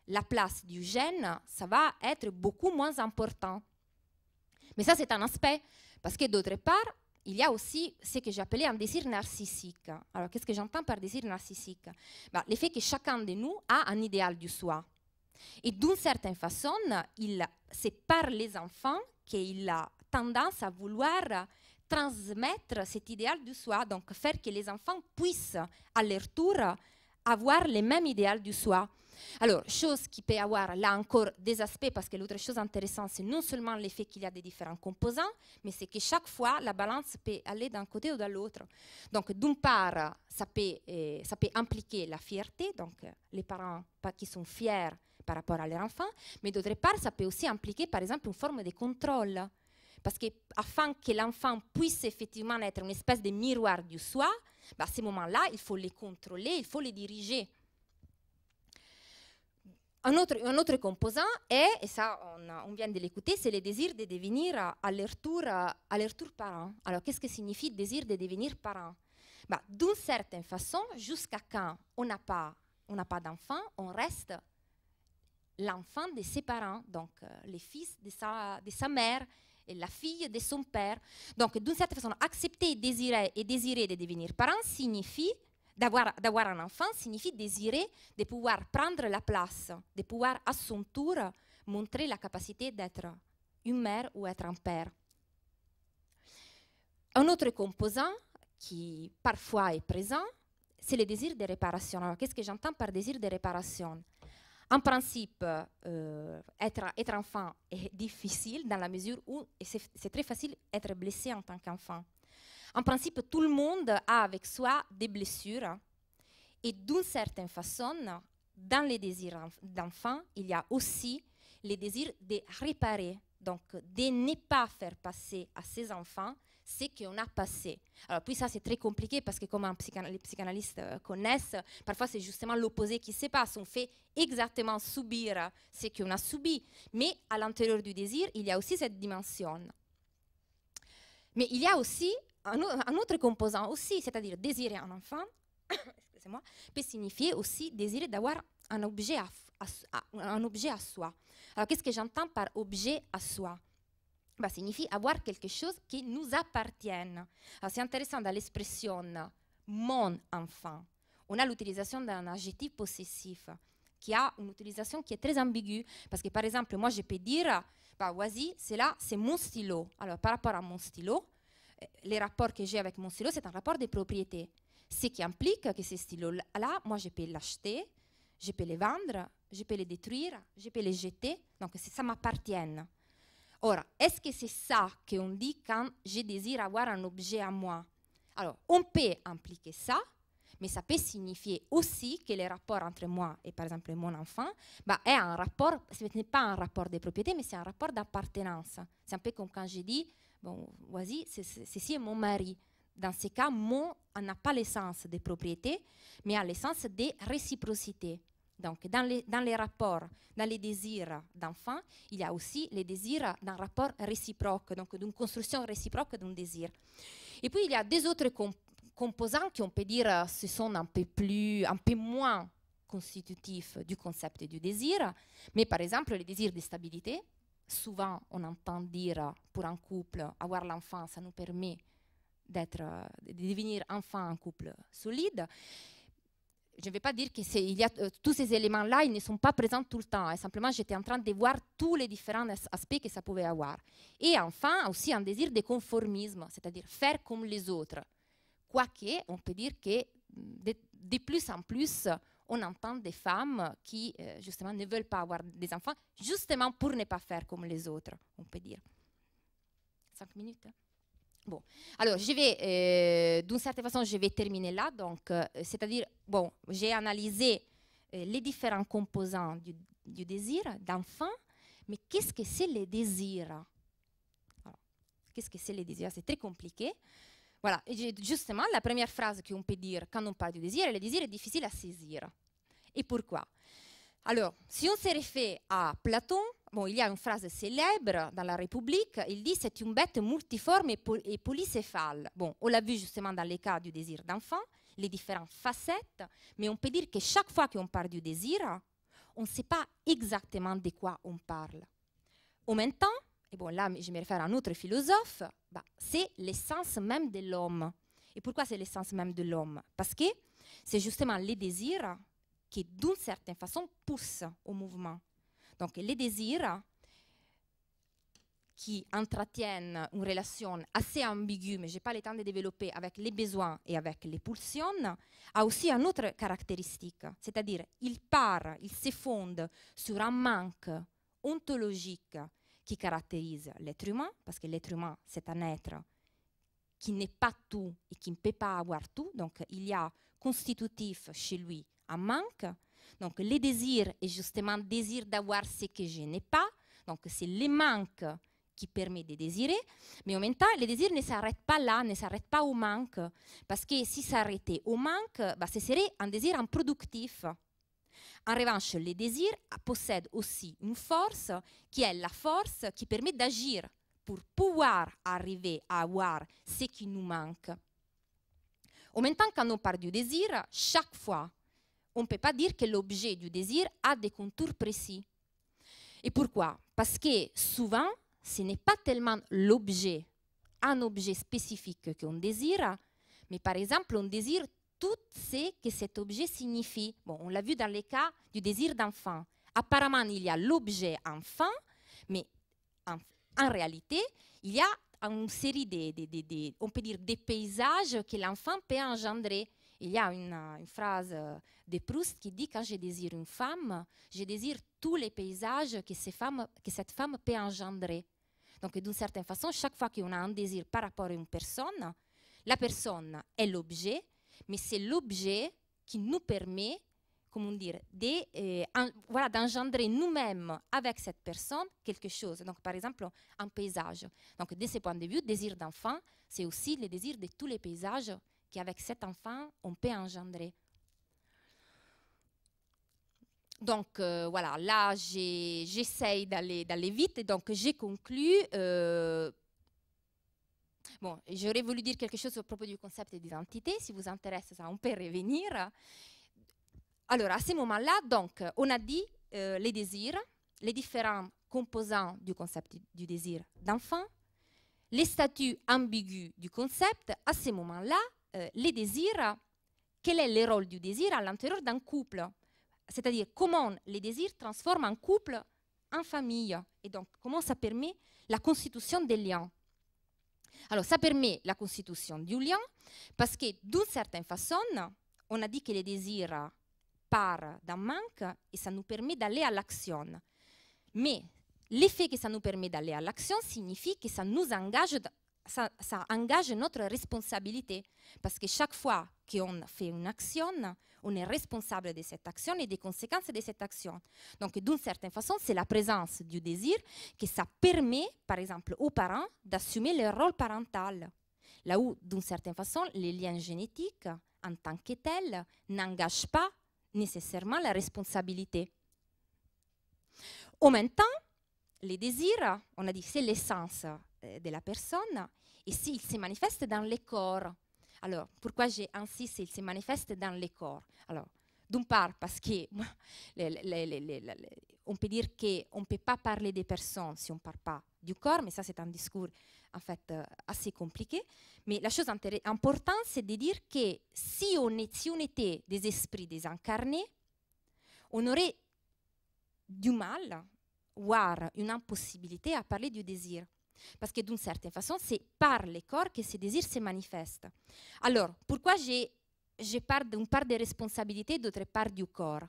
la place du gène, ça va être beaucoup moins important. Mais ça, c'est un aspect, parce que d'autre part, il y a aussi ce que j'appelais un désir narcissique. Alors, qu'est-ce que j'entends par désir narcissique? Le fait que chacun de nous a un idéal du soi. Et d'une certaine façon, c'est par les enfants qu'il a tendance à vouloir transmettre cet idéal du soi, donc faire que les enfants puissent, à leur tour, avoir les mêmes idéaux du soi. Alors, chose qui peut avoir là encore des aspects, parce que l'autre chose intéressante, c'est non seulement l'effet qu'il y a des différents composants, mais c'est que chaque fois, la balance peut aller d'un côté ou de l'autre. Donc, d'une part, ça peut impliquer la fierté, donc les parents qui sont fiers par rapport à leur enfant, mais d'autre part, ça peut aussi impliquer, par exemple, une forme de contrôle. Parce qu'afin que l'enfant puisse effectivement être une espèce de miroir du soi, à ce moment-là, il faut les contrôler, il faut les diriger. Un autre composant est, et ça on vient de l'écouter, c'est le désir de devenir à leur tour parent. Alors qu'est-ce que signifie désir de devenir parent? D'une certaine façon, jusqu'à quand on n'a pas d'enfant, on reste l'enfant de ses parents, donc les fils de sa mère est la fille de son père. Donc, d'une certaine façon, accepter et désirer de devenir parent signifie, d'avoir un enfant, signifie désirer de pouvoir prendre la place, de pouvoir à son tour montrer la capacité d'être une mère ou être un père. Un autre composant qui parfois est présent, c'est le désir de réparation. Alors, qu'est-ce que j'entends par désir de réparation? En principe, être enfant est difficile dans la mesure où c'est très facile d'être blessé en tant qu'enfant. En principe, tout le monde a avec soi des blessures et d'une certaine façon, dans les désirs d'enfant, il y a aussi le désir de réparer, donc de ne pas faire passer à ses enfants ce qu'on a passé. Alors puis ça c'est très compliqué parce que comme les psychanalystes connaissent, parfois c'est justement l'opposé qui se passe. On fait exactement subir ce qu'on a subi, mais à l'intérieur du désir, il y a aussi cette dimension. Mais il y a aussi un autre composant aussi, c'est-à-dire désirer un enfant, excusez-moi, peut signifier aussi désirer d'avoir un objet à soi. Alors qu'est-ce que j'entends par objet à soi? Bah, signifie avoir quelque chose qui nous appartienne. C'est intéressant dans l'expression mon enfant. On a l'utilisation d'un adjectif possessif qui a une utilisation qui est très ambiguë. Parce que par exemple, moi je peux dire, bah, vas-y, c'est mon stylo. Alors par rapport à mon stylo, les rapports que j'ai avec mon stylo, c'est un rapport de propriété. Ce qui implique que ces stylos-là, moi je peux l'acheter, je peux les vendre, je peux les détruire, je peux les jeter. Donc ça m'appartient. Ora, est-ce que c'est ça qu'on dit quand je désire avoir un objet à moi? Alors, on peut impliquer ça, mais ça peut signifier aussi que le rapport entre moi et, par exemple, mon enfant, bah, est un rapport, ce n'est pas un rapport de propriété, mais c'est un rapport d'appartenance. C'est un peu comme quand je dis, bon, vas-y, ceci est mon mari. Dans ce cas, mon n'a pas l'essence de propriété, mais a l'essence de réciprocité. Donc, dans les rapports, dans les désirs d'enfant, il y a aussi les désirs d'un rapport réciproque, donc d'une construction réciproque d'un désir. Et puis, il y a des autres composants qui, on peut dire, ce sont un peu moins constitutifs du concept du désir, mais par exemple, le désir de stabilité. Souvent, on entend dire, pour un couple, avoir l'enfant, ça nous permet de devenir enfin un couple solide. Je ne vais pas dire que tous ces éléments-là, ils ne sont pas présents tout le temps. Simplement, j'étais en train de voir tous les différents aspects que ça pouvait avoir. Et enfin, aussi un désir de conformisme, c'est-à-dire faire comme les autres. Quoique, on peut dire que de plus en plus, on entend des femmes qui, justement, ne veulent pas avoir des enfants, justement pour ne pas faire comme les autres, on peut dire. 5 minutes, hein? Bon, alors je vais, d'une certaine façon, je vais terminer là. Donc, c'est-à-dire, bon, j'ai analysé les différents composants du désir d'enfant, mais qu'est-ce que c'est le désir? Qu'est-ce que c'est le désir? C'est très compliqué. Voilà, et justement, la première phrase qu'on peut dire quand on parle du désir, le désir est difficile à saisir. Et pourquoi? Alors, si on se réfère à Platon, bon, il y a une phrase célèbre dans la République, il dit « c'est une bête multiforme et polycéphale ». Bon, on l'a vu justement dans les cas du désir d'enfant, les différentes facettes, mais on peut dire que chaque fois qu'on parle du désir, on ne sait pas exactement de quoi on parle. En même temps, et bon là je me réfère à un autre philosophe, bah, c'est l'essence même de l'homme. Et pourquoi c'est l'essence même de l'homme? Parce que c'est justement les désirs qui, d'une certaine façon, poussent au mouvement. Donc, les désirs qui entretiennent une relation assez ambiguë, mais je n'ai pas le temps de développer, avec les besoins et avec les pulsions, a aussi une autre caractéristique, c'est-à-dire il se fonde sur un manque ontologique qui caractérise l'être humain, parce que l'être humain, c'est un être qui n'est pas tout et qui ne peut pas avoir tout, donc il y a constitutif chez lui un manque. Donc, le désir est justement le désir d'avoir ce que je n'ai pas. Donc, c'est le manque qui permet de désirer. Mais en même temps, le désir ne s'arrête pas là, ne s'arrête pas au manque. Parce que si s'arrêtait au manque, bah, ce serait un désir improductif. En revanche, le désir possède aussi une force qui est la force qui permet d'agir pour pouvoir arriver à avoir ce qui nous manque. En même temps, quand on parle du désir, chaque fois, on ne peut pas dire que l'objet du désir a des contours précis. Et pourquoi? Parce que souvent, ce n'est pas tellement l'objet, un objet spécifique qu'on désire, mais par exemple, on désire tout ce que cet objet signifie. Bon, on l'a vu dans les cas du désir d'enfant. Apparemment, il y a l'objet enfant, mais en réalité, il y a une série on peut dire des paysages que l'enfant peut engendrer. Il y a une phrase de Proust qui dit « Quand je désire une femme, je désire tous les paysages que cette femme peut engendrer ». Donc, d'une certaine façon, chaque fois qu'on a un désir par rapport à une personne, la personne est l'objet, mais c'est l'objet qui nous permet, comment dire, d'engendrer nous-mêmes avec cette personne quelque chose. Donc, par exemple, un paysage. Donc, de ce point de vue, désir d'enfant, c'est aussi le désir de tous les paysages qu'avec cet enfant, on peut engendrer. Donc, voilà, là, j'essaye d'aller vite. Et donc, j'ai conclu. Bon, j'aurais voulu dire quelque chose à propos du concept d'identité. Si vous intéresse, ça, on peut revenir. Alors, à ce moment-là, donc, on a dit les désirs, les différents composants du concept du désir d'enfant, les statuts ambigus du concept. À ce moment-là, les désirs, quel est le rôle du désir à l'intérieur d'un couple? C'est-à-dire comment les désirs transforment un couple en famille. Et donc, comment ça permet la constitution des liens. Alors, ça permet la constitution du lien parce que, d'une certaine façon, on a dit que les désirs partent d'un manque et ça nous permet d'aller à l'action. Mais l'effet que ça nous permet d'aller à l'action signifie que ça nous engage, ça engage notre responsabilité. Parce que chaque fois qu'on fait une action, on est responsable de cette action et des conséquences de cette action. Donc, d'une certaine façon, c'est la présence du désir que ça permet, par exemple, aux parents d'assumer leur rôle parental. Là où, d'une certaine façon, les liens génétiques, en tant que tels, n'engagent pas nécessairement la responsabilité. En même temps, les désirs, on a dit que c'est l'essence de la personne, et s'il se manifeste dans le corps. Alors, pourquoi j'ai insisté, il se manifeste dans le corps? Alors, d'une part, parce que on peut dire qu'on ne peut pas parler des personnes si on ne parle pas du corps, mais ça, c'est un discours, en fait, assez compliqué. Mais la chose importante, c'est de dire que si on était des esprits désincarnés, on aurait du mal, voire une impossibilité à parler du désir. Parce que d'une certaine façon, c'est par le corps que ces désirs se manifestent. Alors, pourquoi je parle d'une part de responsabilité, d'autre part du corps?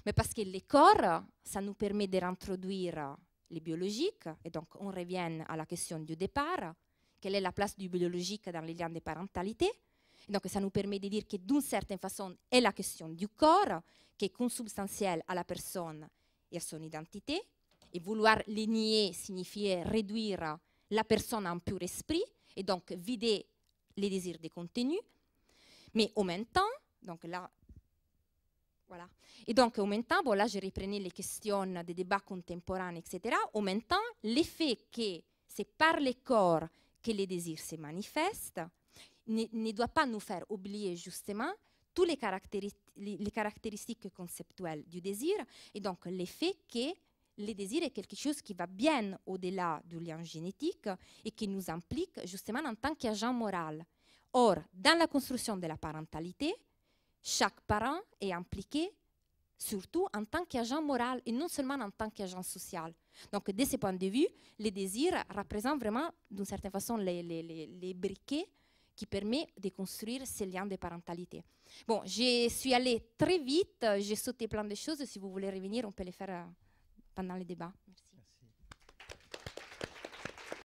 Mais parce que le corps, ça nous permet de réintroduire le biologique, et donc on revient à la question du départ, quelle est la place du biologique dans les liens de parentalité? Et donc ça nous permet de dire que d'une certaine façon, est la question du corps, qui est consubstantielle à la personne et à son identité, et vouloir les nier signifiait réduire la personne en pur esprit, et donc vider les désirs des contenus. Mais en même temps, donc là, voilà. Et donc en même temps, bon là je reprenais les questions des débats contemporains, etc. En même temps, l'effet que c'est par le corps que les désirs se manifestent ne doit pas nous faire oublier justement toutes les caractéristiques conceptuelles du désir, et donc l'effet que le désir est quelque chose qui va bien au-delà du lien génétique et qui nous implique justement en tant qu'agent moral. Or, dans la construction de la parentalité, chaque parent est impliqué surtout en tant qu'agent moral et non seulement en tant qu'agent social. Donc, de ce point de vue, les désirs représentent vraiment, d'une certaine façon, les briquets qui permettent de construire ces liens de parentalité. Bon, je suis allée très vite, j'ai sauté plein de choses. Si vous voulez revenir, on peut les faire pendant les débats. Merci.